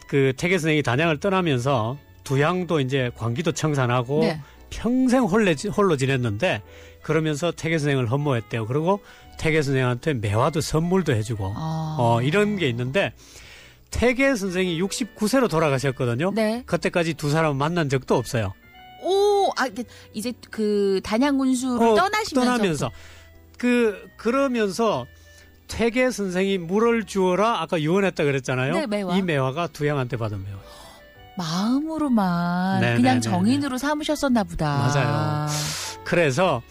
그 퇴계 선생이 단양을 떠나면서 두양도 이제 관기도 청산하고 네. 평생 홀로 지냈는데 그러면서 퇴계 선생을 흠모했대요. 그리고 퇴계 선생한테 매화도 선물도 해주고 이런 게 있는데 퇴계 선생이 69세로 돌아가셨거든요. 네. 그때까지 두 사람은 만난 적도 없어요. 이제 그 단양군수를 떠나면서 그러면서 퇴계 선생이 물을 주어라 아까 유언했다 그랬잖아요. 네, 매화. 이 매화가 두양한테 받은 매화. 마음으로만 네네네네. 그냥 정인으로 삼으셨었나 보다. 맞아요. 그래서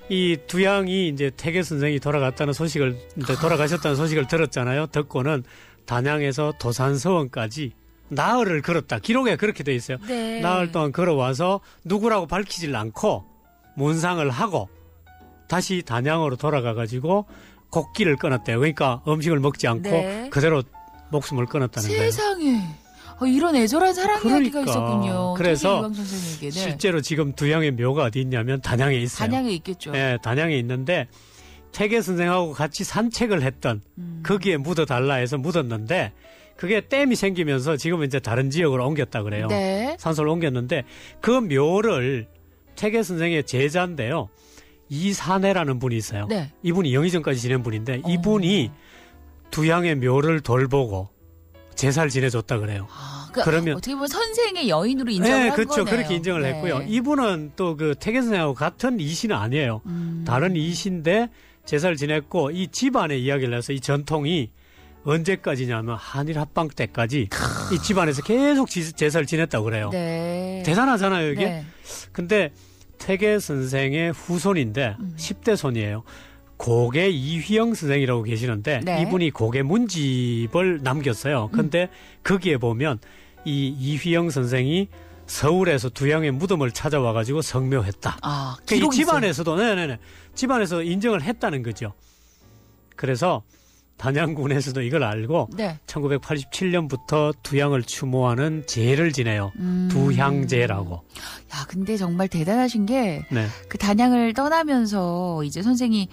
이 두양이 이제 퇴계 선생이 돌아가셨다는 소식을 들었잖아요. 듣고는 단양에서 도산서원까지 나흘을 걸었다. 기록에 그렇게 돼 있어요. 네. 나흘 동안 걸어와서 누구라고 밝히질 않고 문상을 하고 다시 단양으로 돌아가가지고 곡기를 끊었대요. 그러니까 음식을 먹지 않고 네. 그대로 목숨을 끊었다는 거예요. 세상에. 이런 애절한 사랑 이야기가 그러니까. 있었군요. 그래서 이황 선생에게. 네. 실제로 지금 두양의 묘가 어디 있냐면 단양에 있어요. 단양에 있겠죠. 네, 단양에 있는데 퇴계 선생하고 같이 산책을 했던 거기에 묻어달라 해서 묻었는데 그게 댐이 생기면서 지금은 이제 다른 지역으로 옮겼다 그래요. 네. 산소를 옮겼는데 그 묘를 퇴계 선생의 제자인데요. 이산해라는 분이 있어요. 네. 이분이 영의정까지 지낸 분인데 이분이 두양의 묘를 돌보고 제사를 지내줬다 그래요. 그러면 어떻게 보면 선생의 여인으로 인정을 한 그렇죠. 거네요. 그렇게 인정을 네. 했고요. 이분은 또 그 퇴계 선생하고 같은 이씨는 아니에요. 다른 이씨인데 제사를 지냈고 이 집안의 이야기를 해서 이 전통이 언제까지냐면 한일 합방 때까지 이 집안에서 계속 제사를 지냈다고 그래요. 네. 대단하잖아요, 이게. 네. 근데 퇴계 선생의 후손인데 10대 손이에요. 고개 이휘영 선생이라고 계시는데 네. 이분이 고개 문집을 남겼어요. 근데 거기에 보면 이 이휘영 선생이 서울에서 두양의 무덤을 찾아와가지고 성묘했다. 그러니까 이 집안에서도 집안에서 인정을 했다는 거죠. 그래서 단양군에서도 이걸 알고 네. 1987년부터 두향을 추모하는 제를 지내요. 두향제라고. 야, 근데 정말 대단하신 게 네. 그 단양을 떠나면서 이제 선생이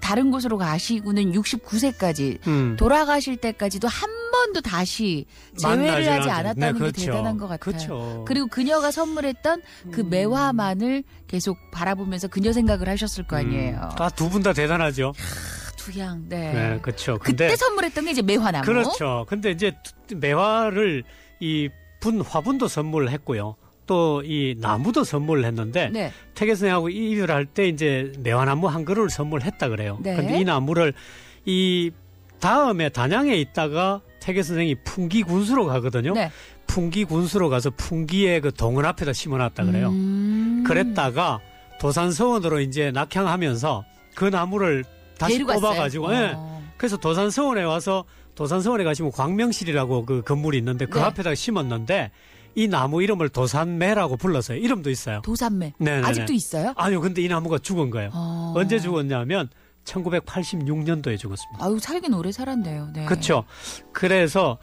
다른 곳으로 가시고는 69세까지 돌아가실 때까지도 한 번도 다시 재회를 하지 않았다는 네, 그렇죠. 게 대단한 것 같아요. 그렇죠. 그리고 그녀가 선물했던 그 매화만을 계속 바라보면서 그녀 생각을 하셨을 거 아니에요. 두 분 다 대단하죠. 두향, 네. 네, 그렇죠. 그때 선물했던 게 이제 매화나무. 그렇죠. 근데 이제 매화를 이 화분도 선물했고요. 또 이 나무도 선물을 했는데 네. 태계선생하고 이별할 때 이제 매화나무 한 그루를 선물했다 그래요. 네. 근데 이 나무를 이 다음에 단양에 있다가 태계선생이 풍기 군수로 가거든요. 네. 풍기 군수로 가서 풍기의 그 동원 앞에다 심어놨다 그래요. 그랬다가 도산서원으로 이제 낙향하면서 그 나무를 다시 뽑아가지고, 네. 그래서 도산서원에 와서 도산서원에 가시면 광명실이라고 그 건물이 있는데 그 네. 앞에다가 심었는데 이 나무 이름을 도산매라고 불렀어요. 이름도 있어요. 도산매. 네네네. 아직도 있어요? 아니요, 근데 이 나무가 죽은 거예요. 언제 죽었냐면 1986년도에 죽었습니다. 아유, 살긴 오래 살았네요. 네. 그렇죠. 그래서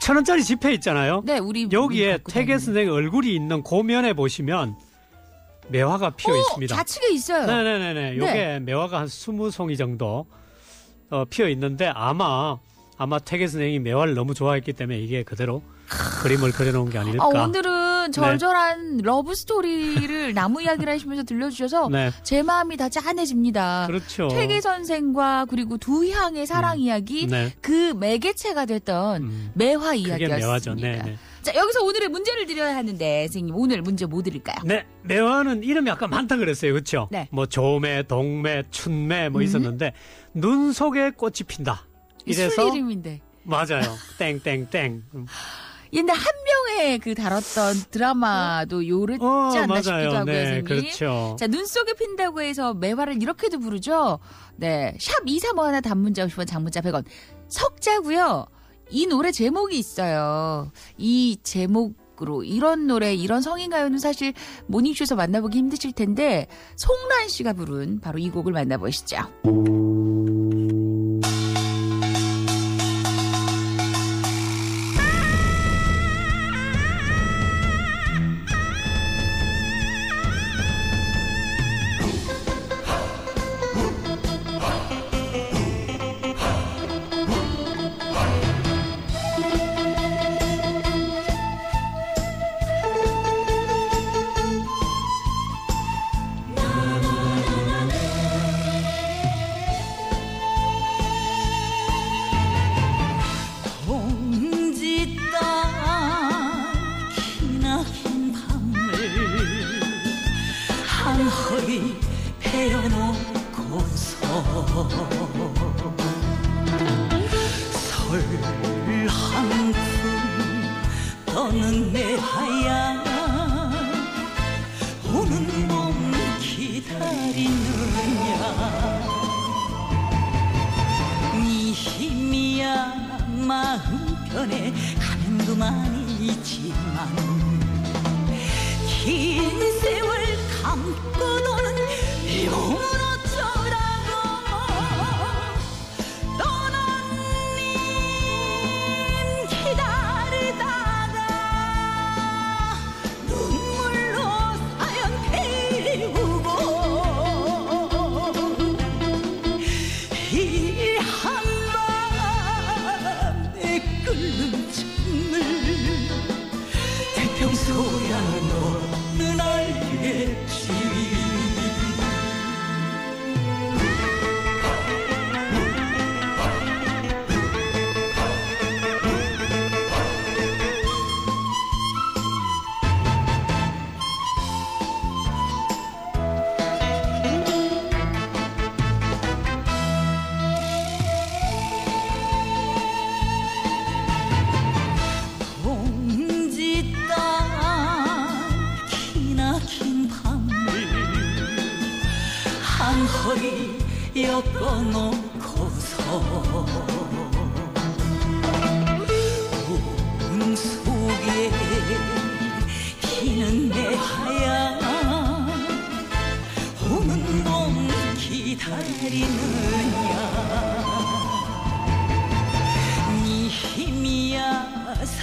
1,000원짜리 지폐 있잖아요. 네, 우리 여기에 태계 선생의 얼굴이 있는 고면에 보시면 매화가 피어 있습니다. 좌측에 있어요. 네네네네. 요게 매화가 한 20송이 정도 피어 있는데 아마 태계 선생이 매화를 너무 좋아했기 때문에 이게 그대로 그림을 그려놓은 게 아닐까. 오늘은 절절한 러브 스토리를 나무 이야기를 하시면서 들려주셔서 네. 제 마음이 다 짠해집니다. 그렇죠. 퇴계 선생과 그리고 두향의 사랑 이야기 네. 그 매개체가 됐던 매화 이야기였습니다. 그게 매화죠. 네네. 자, 여기서 오늘의 문제를 드려야 하는데 선생님 오늘 문제 뭐 드릴까요? 네, 매화는 이름이 아까 많다 그랬어요, 그렇죠? 네. 뭐 조매, 동매, 춘매 뭐 있었는데 눈 속에 꽃이 핀다. 이래서 술 이름인데. 맞아요. 땡땡땡. 옛날 한명회 그 다뤘던 드라마도 요랬지 않나 맞아요. 싶기도 하고요, 네, 선생님. 그렇죠. 자, 눈 속에 핀다고 해서 매화를 이렇게도 부르죠. 네, 샵 235 단문자 50원, 장문자 100원. 석자고요. 이 노래 제목이 있어요. 이 제목으로 이런 노래, 이런 성인가요는 사실 모닝쇼에서 만나보기 힘드실 텐데 송란 씨가 부른 바로 이 곡을 만나보시죠. 너는 내 하얀 오는 몸 기다리느냐 네 힘이야 마음 편해 가는 그만이지만 긴 세월 감고 도는 이 몸은 어쩌라고 떠나님 기다리다가 눈물로 사연 태우고 이 한밤에 끓는 찬물 태평소야 너는 알겠지 봉지 땅 기나긴 밤을 한 허리 엮어놓고서 운 속에 피는 내 하얀 오는 놈 기다리느냐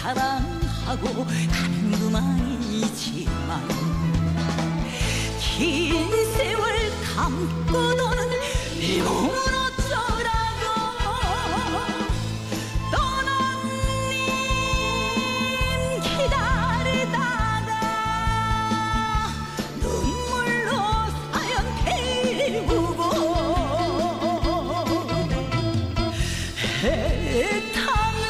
사랑하고 가는 그만이지만 긴 세월 감고 도는 네 몸은 어쩌라고 떠난 님 기다리다가 눈물로 사연 태우고 애타는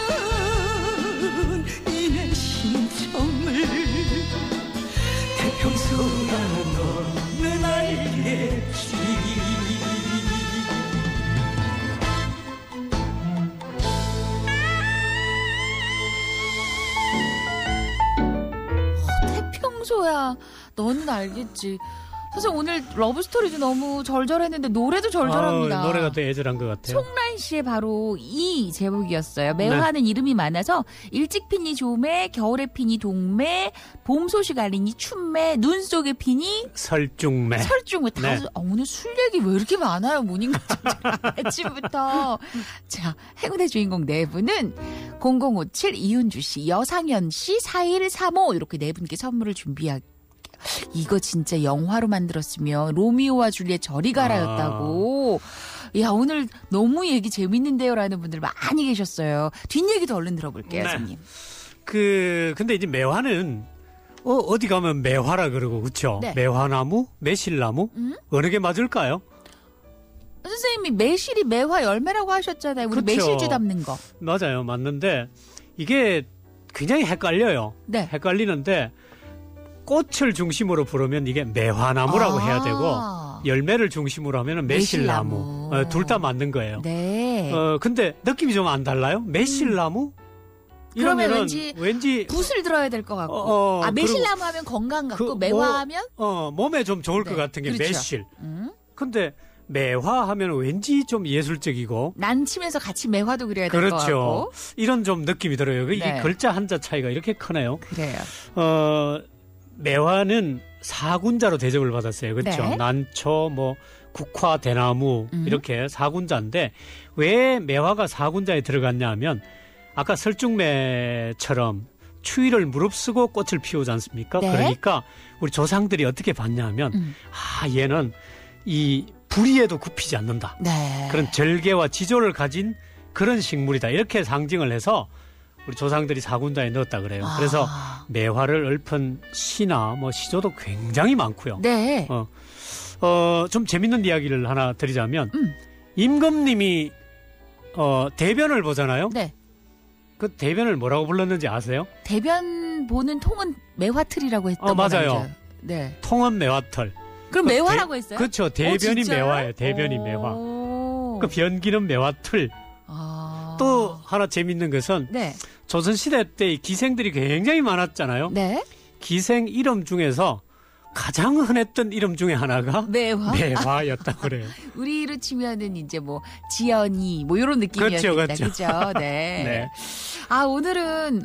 이내 심정을 태평소가 너는 알겠지. 태평소야 너는 알겠지. 사실 오늘 러브스토리도 너무 절절했는데 노래도 절절합니다. 노래가 또 애절한 것 같아요. 송란 씨의 바로 이 제목이었어요. 매화는 이름이 많아서 일찍 피니 조매, 겨울에 피니 동매, 봄 소식 알리니 춘매, 눈 속에 피니 설중매. 다 오늘 술 얘기 왜 이렇게 많아요? 모닝 아침부터. 자, 행운의 주인공 네 분은 0057 이윤주 씨, 여상현 씨, 4135 이렇게 네 분께 선물을 준비할게요. 이거 진짜 영화로 만들었으면 로미오와 줄리엣 저리 가라였다고. 야, 오늘 너무 얘기 재밌는데요 라는 분들 많이 계셨어요. 뒷얘기도 얼른 들어볼게요. 선생님. 근데 이제 매화는 어디 가면 매화라 그러고 그렇죠? 네. 매화나무, 매실나무 어느 게 맞을까요? 선생님이 매실이 매화 열매라고 하셨잖아요. 우리 그쵸. 매실주 담는 거. 맞아요. 맞는데 이게 굉장히 헷갈려요. 네. 헷갈리는데 꽃을 중심으로 부르면 이게 매화나무라고 해야 되고 열매를 중심으로 하면 매실나무. 둘 다 맞는 거예요. 네. 근데 느낌이 좀 안 달라요? 매실나무? 그러면 이러면은 왠지 붓을 들어야 될 것 같고. 매실나무 하면 건강 같고 매화하면 몸에 좀 좋을 것 같은 게 그렇죠. 매실. 근데 매화 하면 왠지 좀 예술적이고 난치면서 같이 매화도 그려야 될 것 같고. 그렇죠. 이런 좀 느낌이 들어요. 이게 네. 글자 한자 차이가 이렇게 크네요. 그래요. 매화는 사군자로 대접을 받았어요. 그렇죠. 네. 난초, 국화, 대나무 이렇게 사군자인데 왜 매화가 사군자에 들어갔냐 하면 아까 설중매처럼 추위를 무릅쓰고 꽃을 피우지 않습니까? 네. 그러니까 우리 조상들이 어떻게 봤냐 하면 얘는 이 불의에도 굽히지 않는다. 네. 그런 절개와 지조를 가진 그런 식물이다. 이렇게 상징을 해서 우리 조상들이 사군자에 넣었다 그래요. 그래서 매화를 읊은 시나 시조도 굉장히 많고요. 네. 좀 재밌는 이야기를 하나 드리자면 임금님이 대변을 보잖아요. 네. 그 대변을 뭐라고 불렀는지 아세요? 대변 보는 통은 매화틀이라고 했던 맞아요. 거 네. 통은 매화털. 그럼 매화라고 했어요? 그렇죠. 대변이 진짜요? 매화예요. 대변이 매화. 그 변기는 매화틀. 또 하나 재밌는 것은 네. 조선시대 때 기생들이 굉장히 많았잖아요. 네. 기생 이름 중에서 가장 흔했던 이름 중에 하나가 매화였다고 그래요. 우리로 치면은 이제 지연이 이런 느낌이었겠다. 그렇죠. 그죠? 네. 네. 오늘은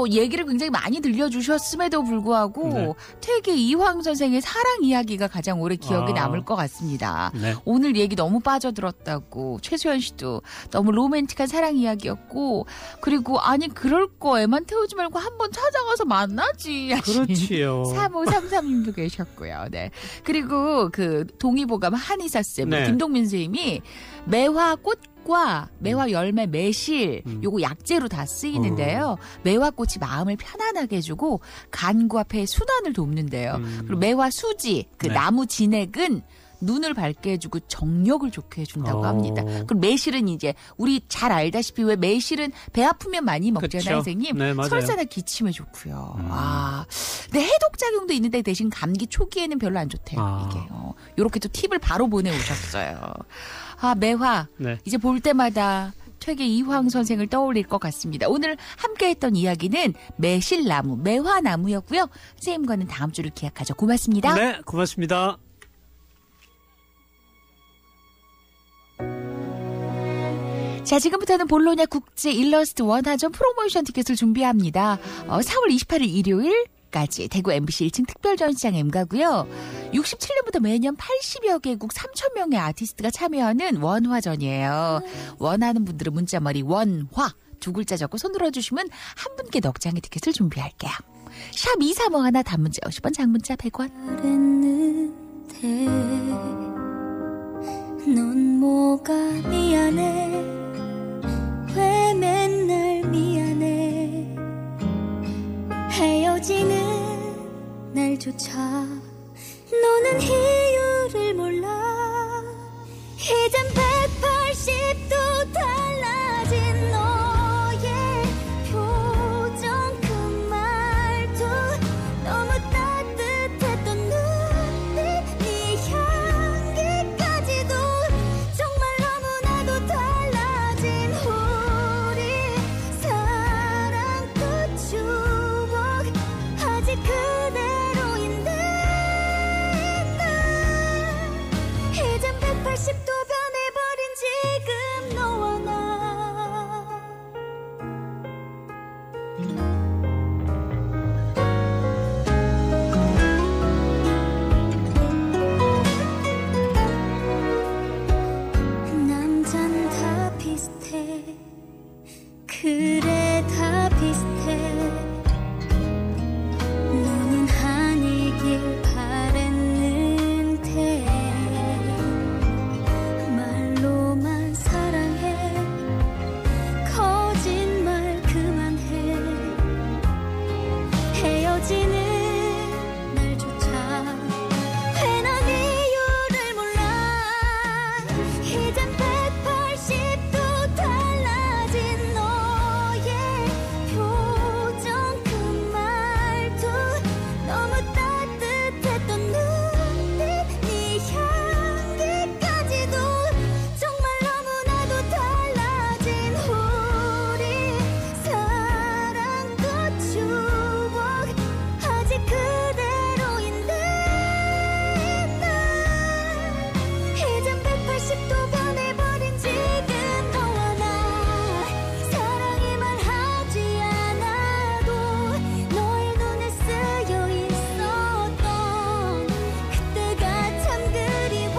얘기를 굉장히 많이 들려주셨음에도 불구하고 네. 퇴계 이황 선생의 사랑 이야기가 가장 오래 기억에 남을 것 같습니다. 네. 오늘 얘기 너무 빠져들었다고 최소연 씨도 너무 로맨틱한 사랑 이야기였고 그리고 그럴 거 애만 태우지 말고 한번 찾아가서 만나지. 그렇지요. 3533님도 계셨고요. 네. 그리고 동의보감 한의사 쌤 네. 김동민 선생님이 매화꽃과 매화 열매 매실 요거 약재로 다 쓰이는데요. 매화꽃이 마음을 편안하게 해주고 간과 폐 순환을 돕는데요. 그리고 매화 수지 네. 나무 진액은 눈을 밝게 해주고 정력을 좋게 해준다고 합니다. 그리고 매실은 이제 우리 잘 알다시피 왜 매실은 배 아프면 많이 먹잖아요, 그쵸? 선생님. 네, 맞아요. 설사나 기침에 좋고요. 근데 해독 작용도 있는데 대신 감기 초기에는 별로 안 좋대요. 이게 이렇게 또 팁을 바로 보내오셨어요. 매화 네. 이제 볼 때마다 퇴계 이황 선생을 떠올릴 것 같습니다. 오늘 함께했던 이야기는 매실나무, 매화나무였고요. 선생님과는 다음 주를 기약하죠. 고맙습니다. 네, 고맙습니다. 자, 지금부터는 볼로냐 국제 일러스트 원화전 프로모션 티켓을 준비합니다. 4월 28일 일요일까지 대구 MBC 1층 특별전시장 M가고요. 67년부터 매년 80여 개국 3,000명의 아티스트가 참여하는 원화전이에요. 원하는 분들은 문자머리 원화 두 글자 적고 손 들어주시면 한 분께 넉장의 티켓을 준비할게요. 샵 2351 단문자 50원 장문자 100원. 넌 뭐가 미안해 왜 맨날 미안해 헤어지는 날조차 너는 이유를 몰라 이젠 180도 달라진 너의 표정 그 말도 너무 따뜻했던 눈빛 네 향기까지도 정말 너무나도 달라진 우리 사랑 그 추억 아직 그대로인데 나 이젠 180도 변해버린 지금 너와 나 남잔 다 비슷해 그래 다 비슷해 너는 아니길 바랬는데 말로만 사랑해 거짓말 그만해 헤어지는 날조차 왜 난 이유를 몰라 이젠 180도 달라진 너의 표정 그 말도 너무 따뜻했던 눈빛 네 향기까지도 정말 너무나도 달라진 우리 사랑 그 추억 아직 그대로인데 나 이젠 180도 변해버린 지금 너와 나 사랑이 말하지 않아도 너의 눈에 쓰여 있었던 그때가 참 그리워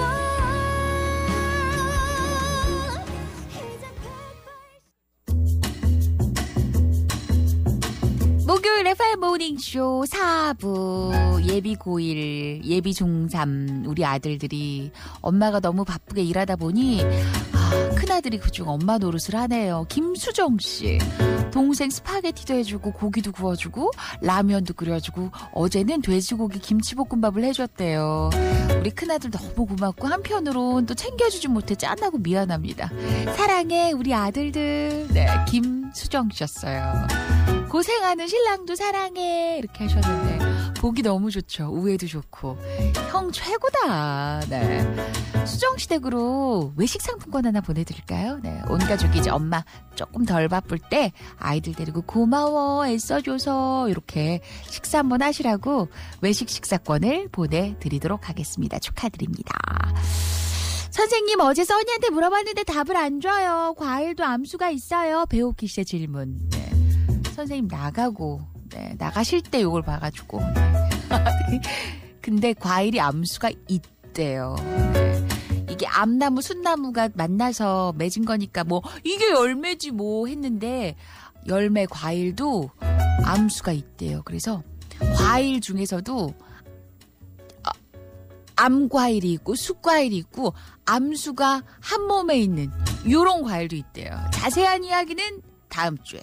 목요일 FM 모닝쇼 4부 예비 고1 예비 중3 우리 아들들이 엄마가 너무 바쁘게 일하다 보니 큰아들이 그중 엄마 노릇을 하네요. 김수정씨 동생 스파게티도 해주고 고기도 구워주고 라면도 끓여주고 어제는 돼지고기 김치볶음밥을 해줬대요. 우리 큰아들 너무 고맙고 한편으론 또 챙겨주지 못해 짠하고 미안합니다. 사랑해 우리 아들들. 네, 김수정씨였어요. 고생하는 신랑도 사랑해 이렇게 하셨는데 보기 너무 좋죠. 우애도 좋고 형 최고다. 네. 수정씨 댁으로 외식 상품권 하나 보내드릴까요? 네. 온 가족이 이제 엄마 조금 덜 바쁠 때 아이들 데리고 고마워 애써줘서 이렇게 식사 한번 하시라고 외식 식사권을 보내드리도록 하겠습니다. 축하드립니다. 선생님 어제 써니한테 물어봤는데 답을 안 줘요. 과일도 암수가 있어요. 배옥희 씨의 질문. 네. 선생님 나가실 때 이걸 봐가지고 근데 과일이 암수가 있대요. 네. 이게 암나무 순나무가 만나서 맺은 거니까 뭐 이게 열매지 뭐 했는데 열매 과일도 암수가 있대요. 그래서 과일 중에서도 암과일이 있고 쑥과일이 있고 암수가 한 몸에 있는 이런 과일도 있대요. 자세한 이야기는 다음 주에.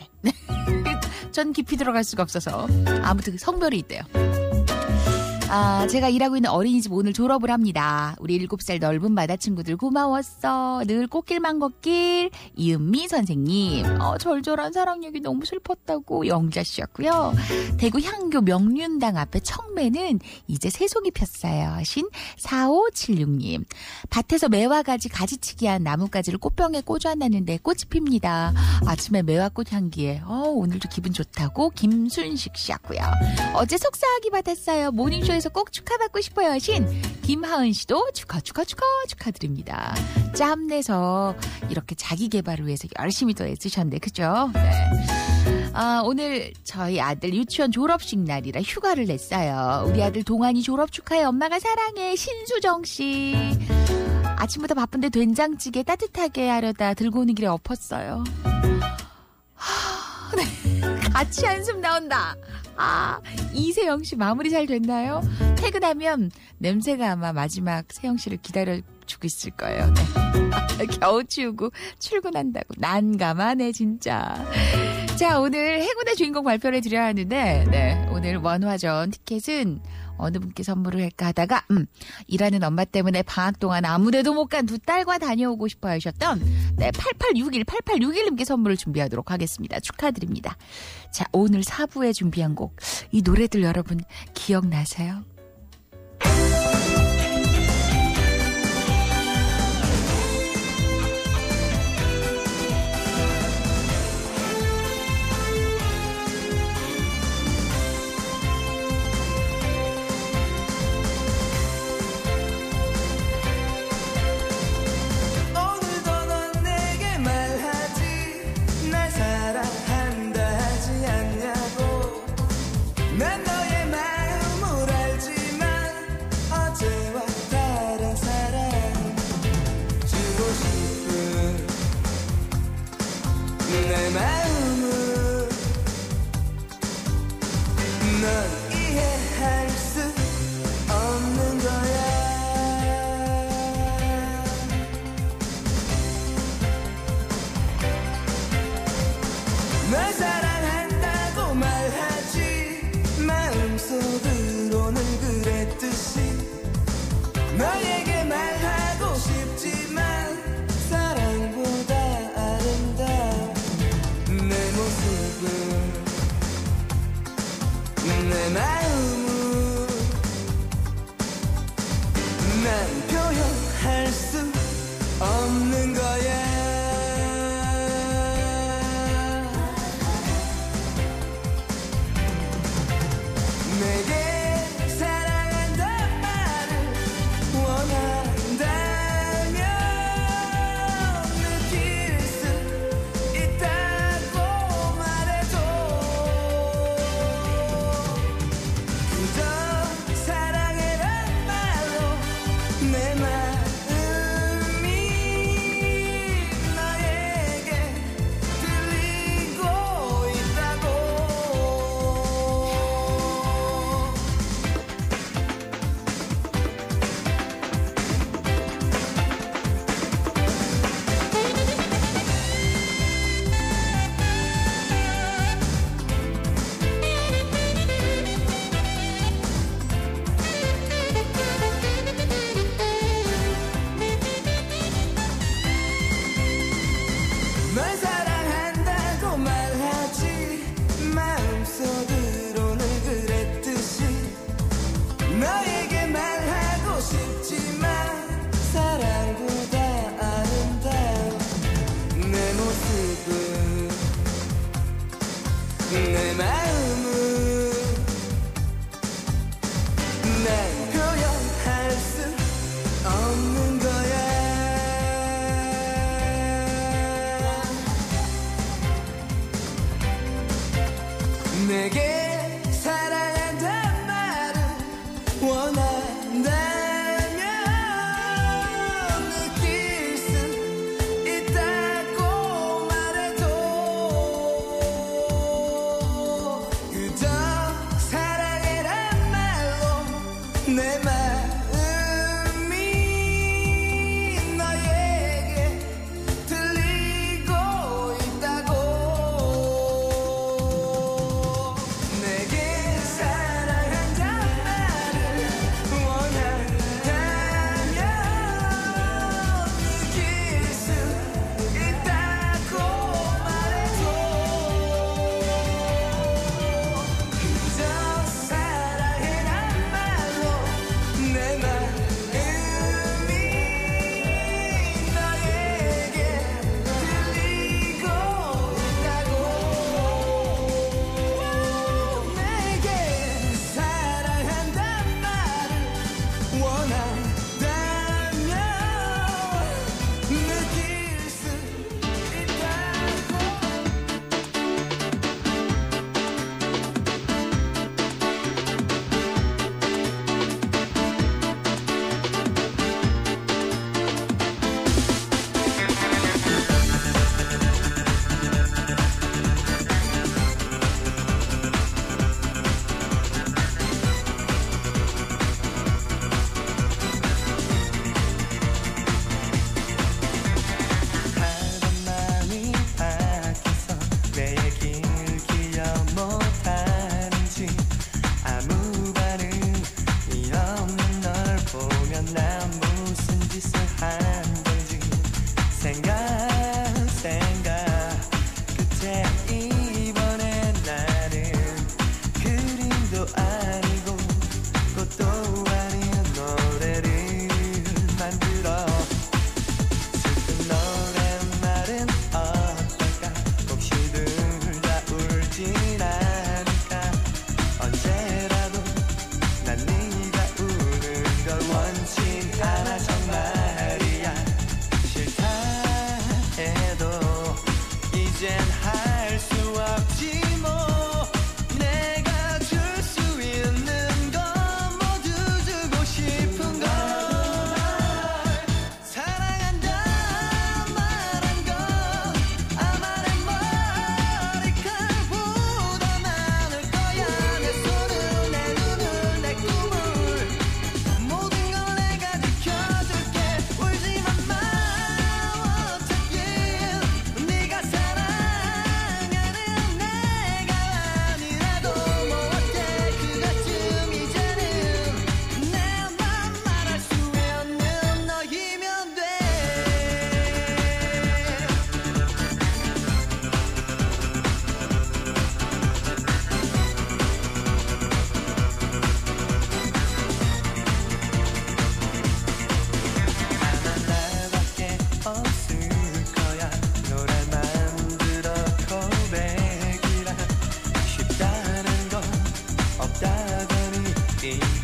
전 깊이 들어갈 수가 없어서 아무튼 성별이 있대요. 제가 일하고 있는 어린이집 오늘 졸업을 합니다. 우리 7살 넓은 바다 친구들 고마웠어. 늘 꽃길만 걷길. 이은미 선생님. 절절한 사랑 얘기 너무 슬펐다고 영자 씨였고요. 대구 향교 명륜당 앞에 청매는 이제 새송이 폈어요. 신 4576님. 밭에서 매화가지 가지치기한 나뭇가지를 꽃병에 꽂아놨는데 꽃이 핍니다. 아침에 매화꽃 향기에 오늘도 기분 좋다고 김순식 씨였고요. 어제 속삭이 받았어요. 모닝쇼에서 꼭 축하받고 싶어요. 신 김하은 씨도 축하드립니다. 짬내서 이렇게 자기 개발을 위해서 열심히 또 애쓰셨는데 그죠? 네. 오늘 저희 아들 유치원 졸업식 날이라 휴가를 냈어요. 우리 아들 동안이 졸업 축하해. 엄마가 사랑해. 신수정 씨. 아침부터 바쁜데 된장찌개 따뜻하게 하려다 들고 오는 길에 엎었어요. 같이 한숨 나온다. 이세영 씨 마무리 잘 됐나요? 퇴근하면 냄새가 아마 마지막 세영 씨를 기다려주고 있을 거예요. 네. 겨우 치우고 출근한다고. 난감하네 진짜. 자, 오늘 행운의 주인공 발표를 드려야 하는데, 네, 오늘 원화전 티켓은 어느 분께 선물을 할까 하다가 일하는 엄마 때문에 방학 동안 아무데도 못 간 두 딸과 다녀오고 싶어 하셨던 8861님께 선물을 준비하도록 하겠습니다. 축하드립니다. 자, 오늘 4부에 준비한 곡, 이 노래들 여러분 기억나세요? 널 사랑한다고 말하지 마음속으로는 그랬듯이 너에게 말하고 싶지만 사랑보다 아름다운 내 모습은 내 마음은 난 표현할 수 없는 거야. 내게 사랑한단 말을 원한다면 느낄 수 있다고 말해줘. 그저 사랑해란 말로 내 마음이 너에게 들리고 있다고. 널 사랑한다고 말하지 마음속으로는 그랬듯이 너에게 말하고 싶지만 사랑보다 아름다운 내 모습은 내 마음은 난 표현할 수 없는 거야. 내게 사랑한단 말을 원한다면 느낄 수 있다고 말해줘. 그저 사랑해란 말로 내 마음이 너에게 들리고 있다고. 내게 사랑한단 말을 원한다면 느낄 수 있다고 말해줘. 그저 사랑해란 말로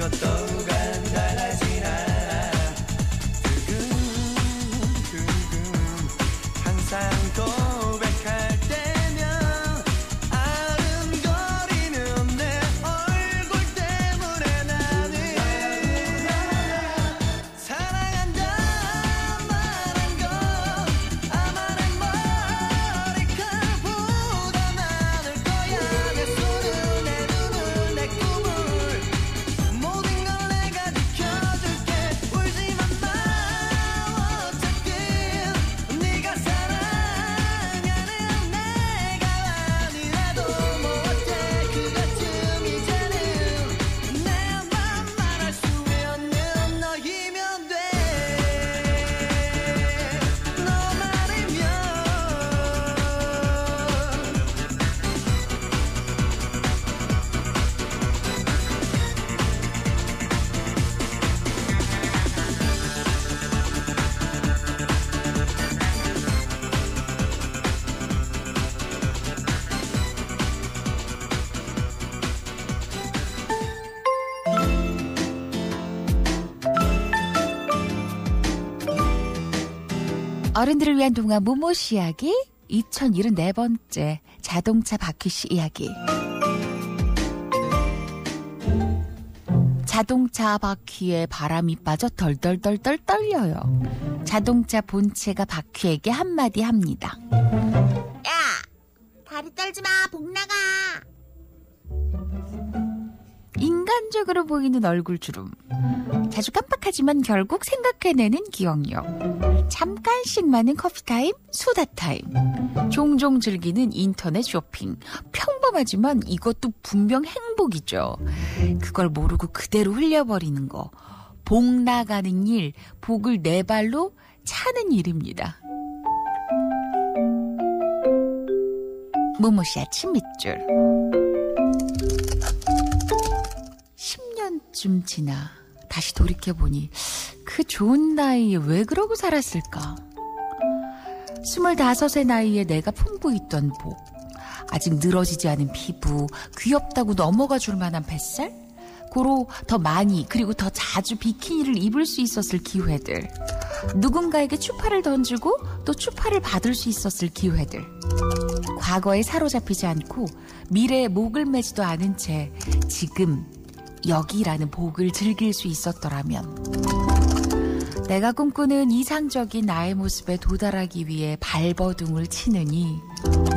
걷던 간 달라진 않아 두근두근 항상 고백할 때면 아른거리는 내 얼굴 때문에 나는 사랑한다 말한 거 아마 내 머리칼보다 많을 거야 내 손은 내 눈은 내 꿈을 모든 걸 내가 지켜줄게 울지만 마 어차피 네가 사랑하는 내가 아니라도 뭐 어때 그것쯤이자는 내만 말할 수 있는 너이면 돼 너만이면 어른들을 위한 동화 모모씨 이야기 2074번째 자동차 바퀴씨 이야기. 자동차 바퀴에 바람이 빠져 덜덜덜덜 떨려요. 자동차 본체가 바퀴에게 한마디 합니다. 야, 다리 떨지 마, 복 나가. 인간적으로 보이는 얼굴주름. 자주 깜빡하지만 결국 생각해내는 기억력. 잠깐씩 많은 커피타임, 수다타임. 종종 즐기는 인터넷 쇼핑. 평범하지만 이것도 분명 행복이죠. 그걸 모르고 그대로 흘려버리는 거. 복 나가는 일, 복을 네 발로 차는 일입니다. 모모씨 아침 밑줄. 10년쯤 지나 다시 돌이켜보니 그 좋은 나이에 왜 그러고 살았을까? 25의 나이에 내가 품고 있던 복, 아직 늘어지지 않은 피부, 귀엽다고 넘어가 줄 만한 뱃살, 고로 더 많이 그리고 더 자주 비키니를 입을 수 있었을 기회들, 누군가에게 추파를 던지고 또 추파를 받을 수 있었을 기회들, 과거에 사로잡히지 않고 미래에 목을 매지도 않은 채 지금 여기라는 복을 즐길 수 있었더라면, 내가 꿈꾸는 이상적인 나의 모습에 도달하기 위해 발버둥을 치느니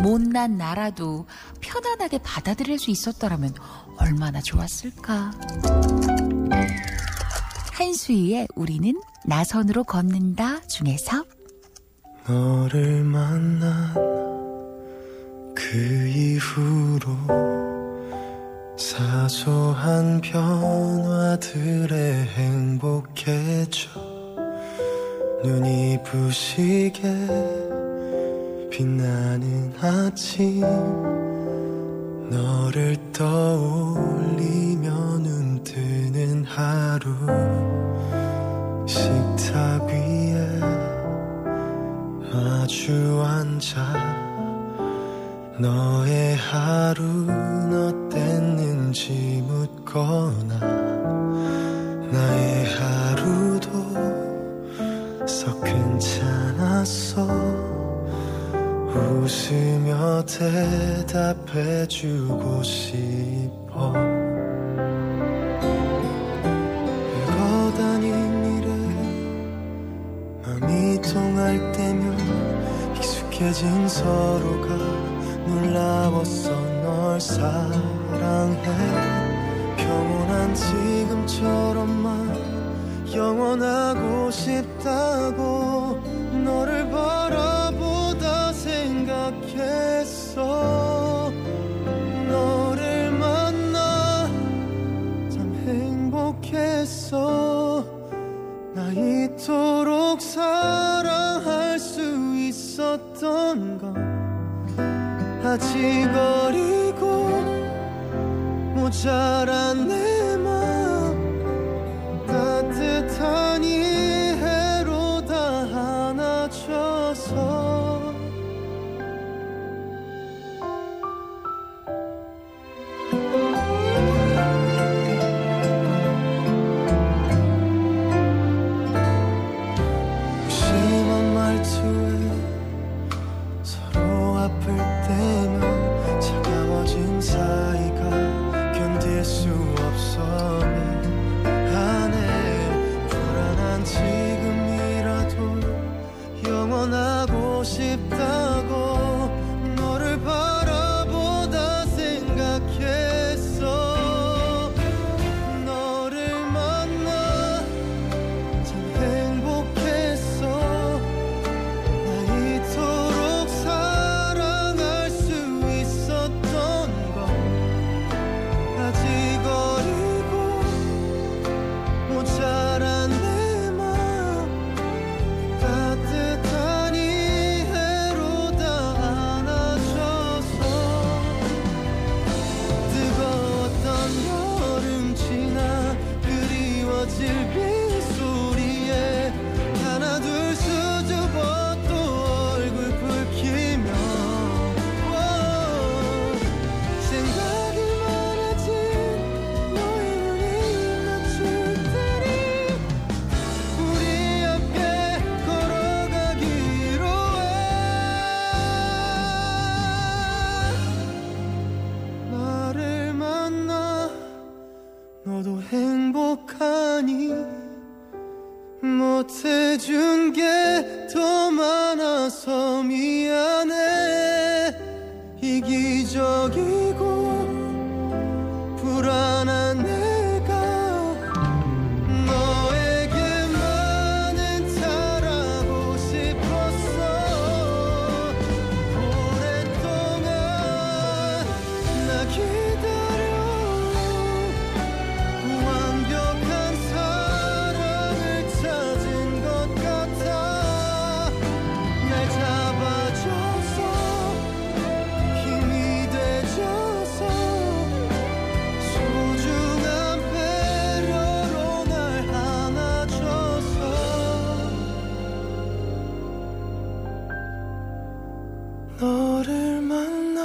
못난 나라도 편안하게 받아들일 수 있었더라면 얼마나 좋았을까. 한수희의 우리는 나선으로 걷는다 중에서 너를 만난 그 이후로 사소한 변화들에 행복해져 눈이 부시게 빛나는 아침 너를 떠올리며 눈 뜨는 하루 식탁 위에 마주 앉아 너의 하루는 어땠는지 묻거나 나의 하루도 썩 괜찮았어 웃으며 대답해주고 싶어 별거 아닌 일에 맘이 통할 때면 익숙해진 서로가 놀라웠어 널 사랑해 평온한 지금처럼만 영원하고 싶다고 너를 바라보다 생각했어 너를 만나 참 행복했어 나 이토록 사랑할 수 있었던 건 아직 어리고 모자란 내 맘 따뜻한 이해로 다 안아줘서 너도 행복하니 못해준 게 더 많아서 미안해 이기적이고 불안한 내가 너에게만은 잘하고 싶었어 오랫동안 나 기다려 완벽한 사랑을 찾은 것 같아 날 잡아줘서 힘이 돼줘서 소중한 배려로 날 안아줘서 너를 만나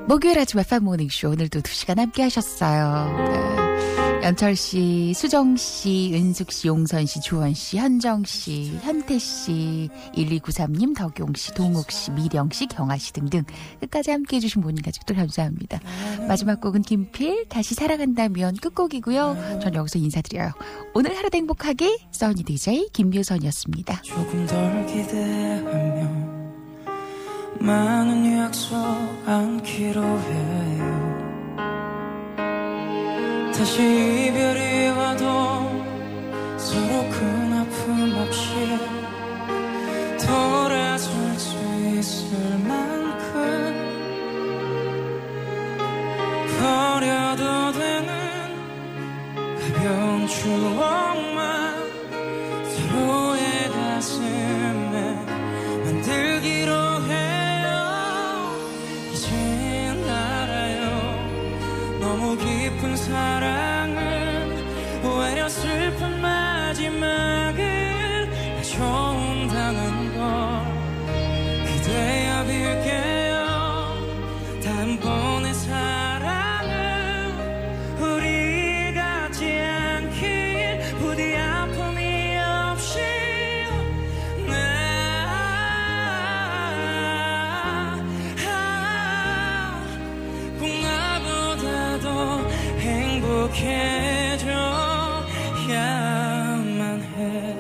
목요일 아침 FM 모닝쇼 오늘도 2시간 함께 하셨어요. 연철씨, 수정씨, 은숙씨, 용선씨, 주원씨, 현정씨, 현태씨, 1293님, 덕용씨, 동욱씨, 미령씨, 경아씨 등등 끝까지 함께 해주신 모닝 가족들 감사합니다. 마지막 곡은 김필 다시 사랑한다면 끝곡이고요. 전 여기서 인사드려요. 오늘 하루도 행복하게 써니 DJ 김묘선이었습니다. 조금 덜 기대하며 많은 약속 안기로 해요. 다시 이별이 와도 서로 큰 아픔 없이 돌아설 수 있을 만큼 버려도 되는 가벼운 추억만 서로의 가슴에 만들기로 해요. 이젠 알아요. 너무 깊은 사랑은 오히려 슬픈 마지막을 나 좋은다는 걸 그대여 빌게요. 다음번의 사랑은 우리 같지 않길 부디 아픔이 없이 꼭 나보다도 행복해져야만 해.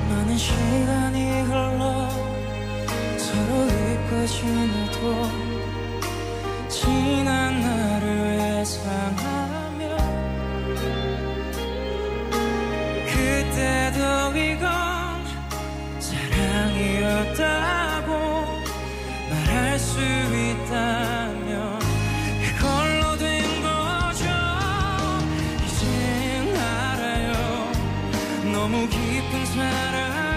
많은 시간이 흘러 서로 잊고 지내도 지난 나를 회상하며 그때도 이건 사랑이었다고 말할 수 있다면 그걸로 된 거죠. 이젠 알아요. 너무 깊은 사랑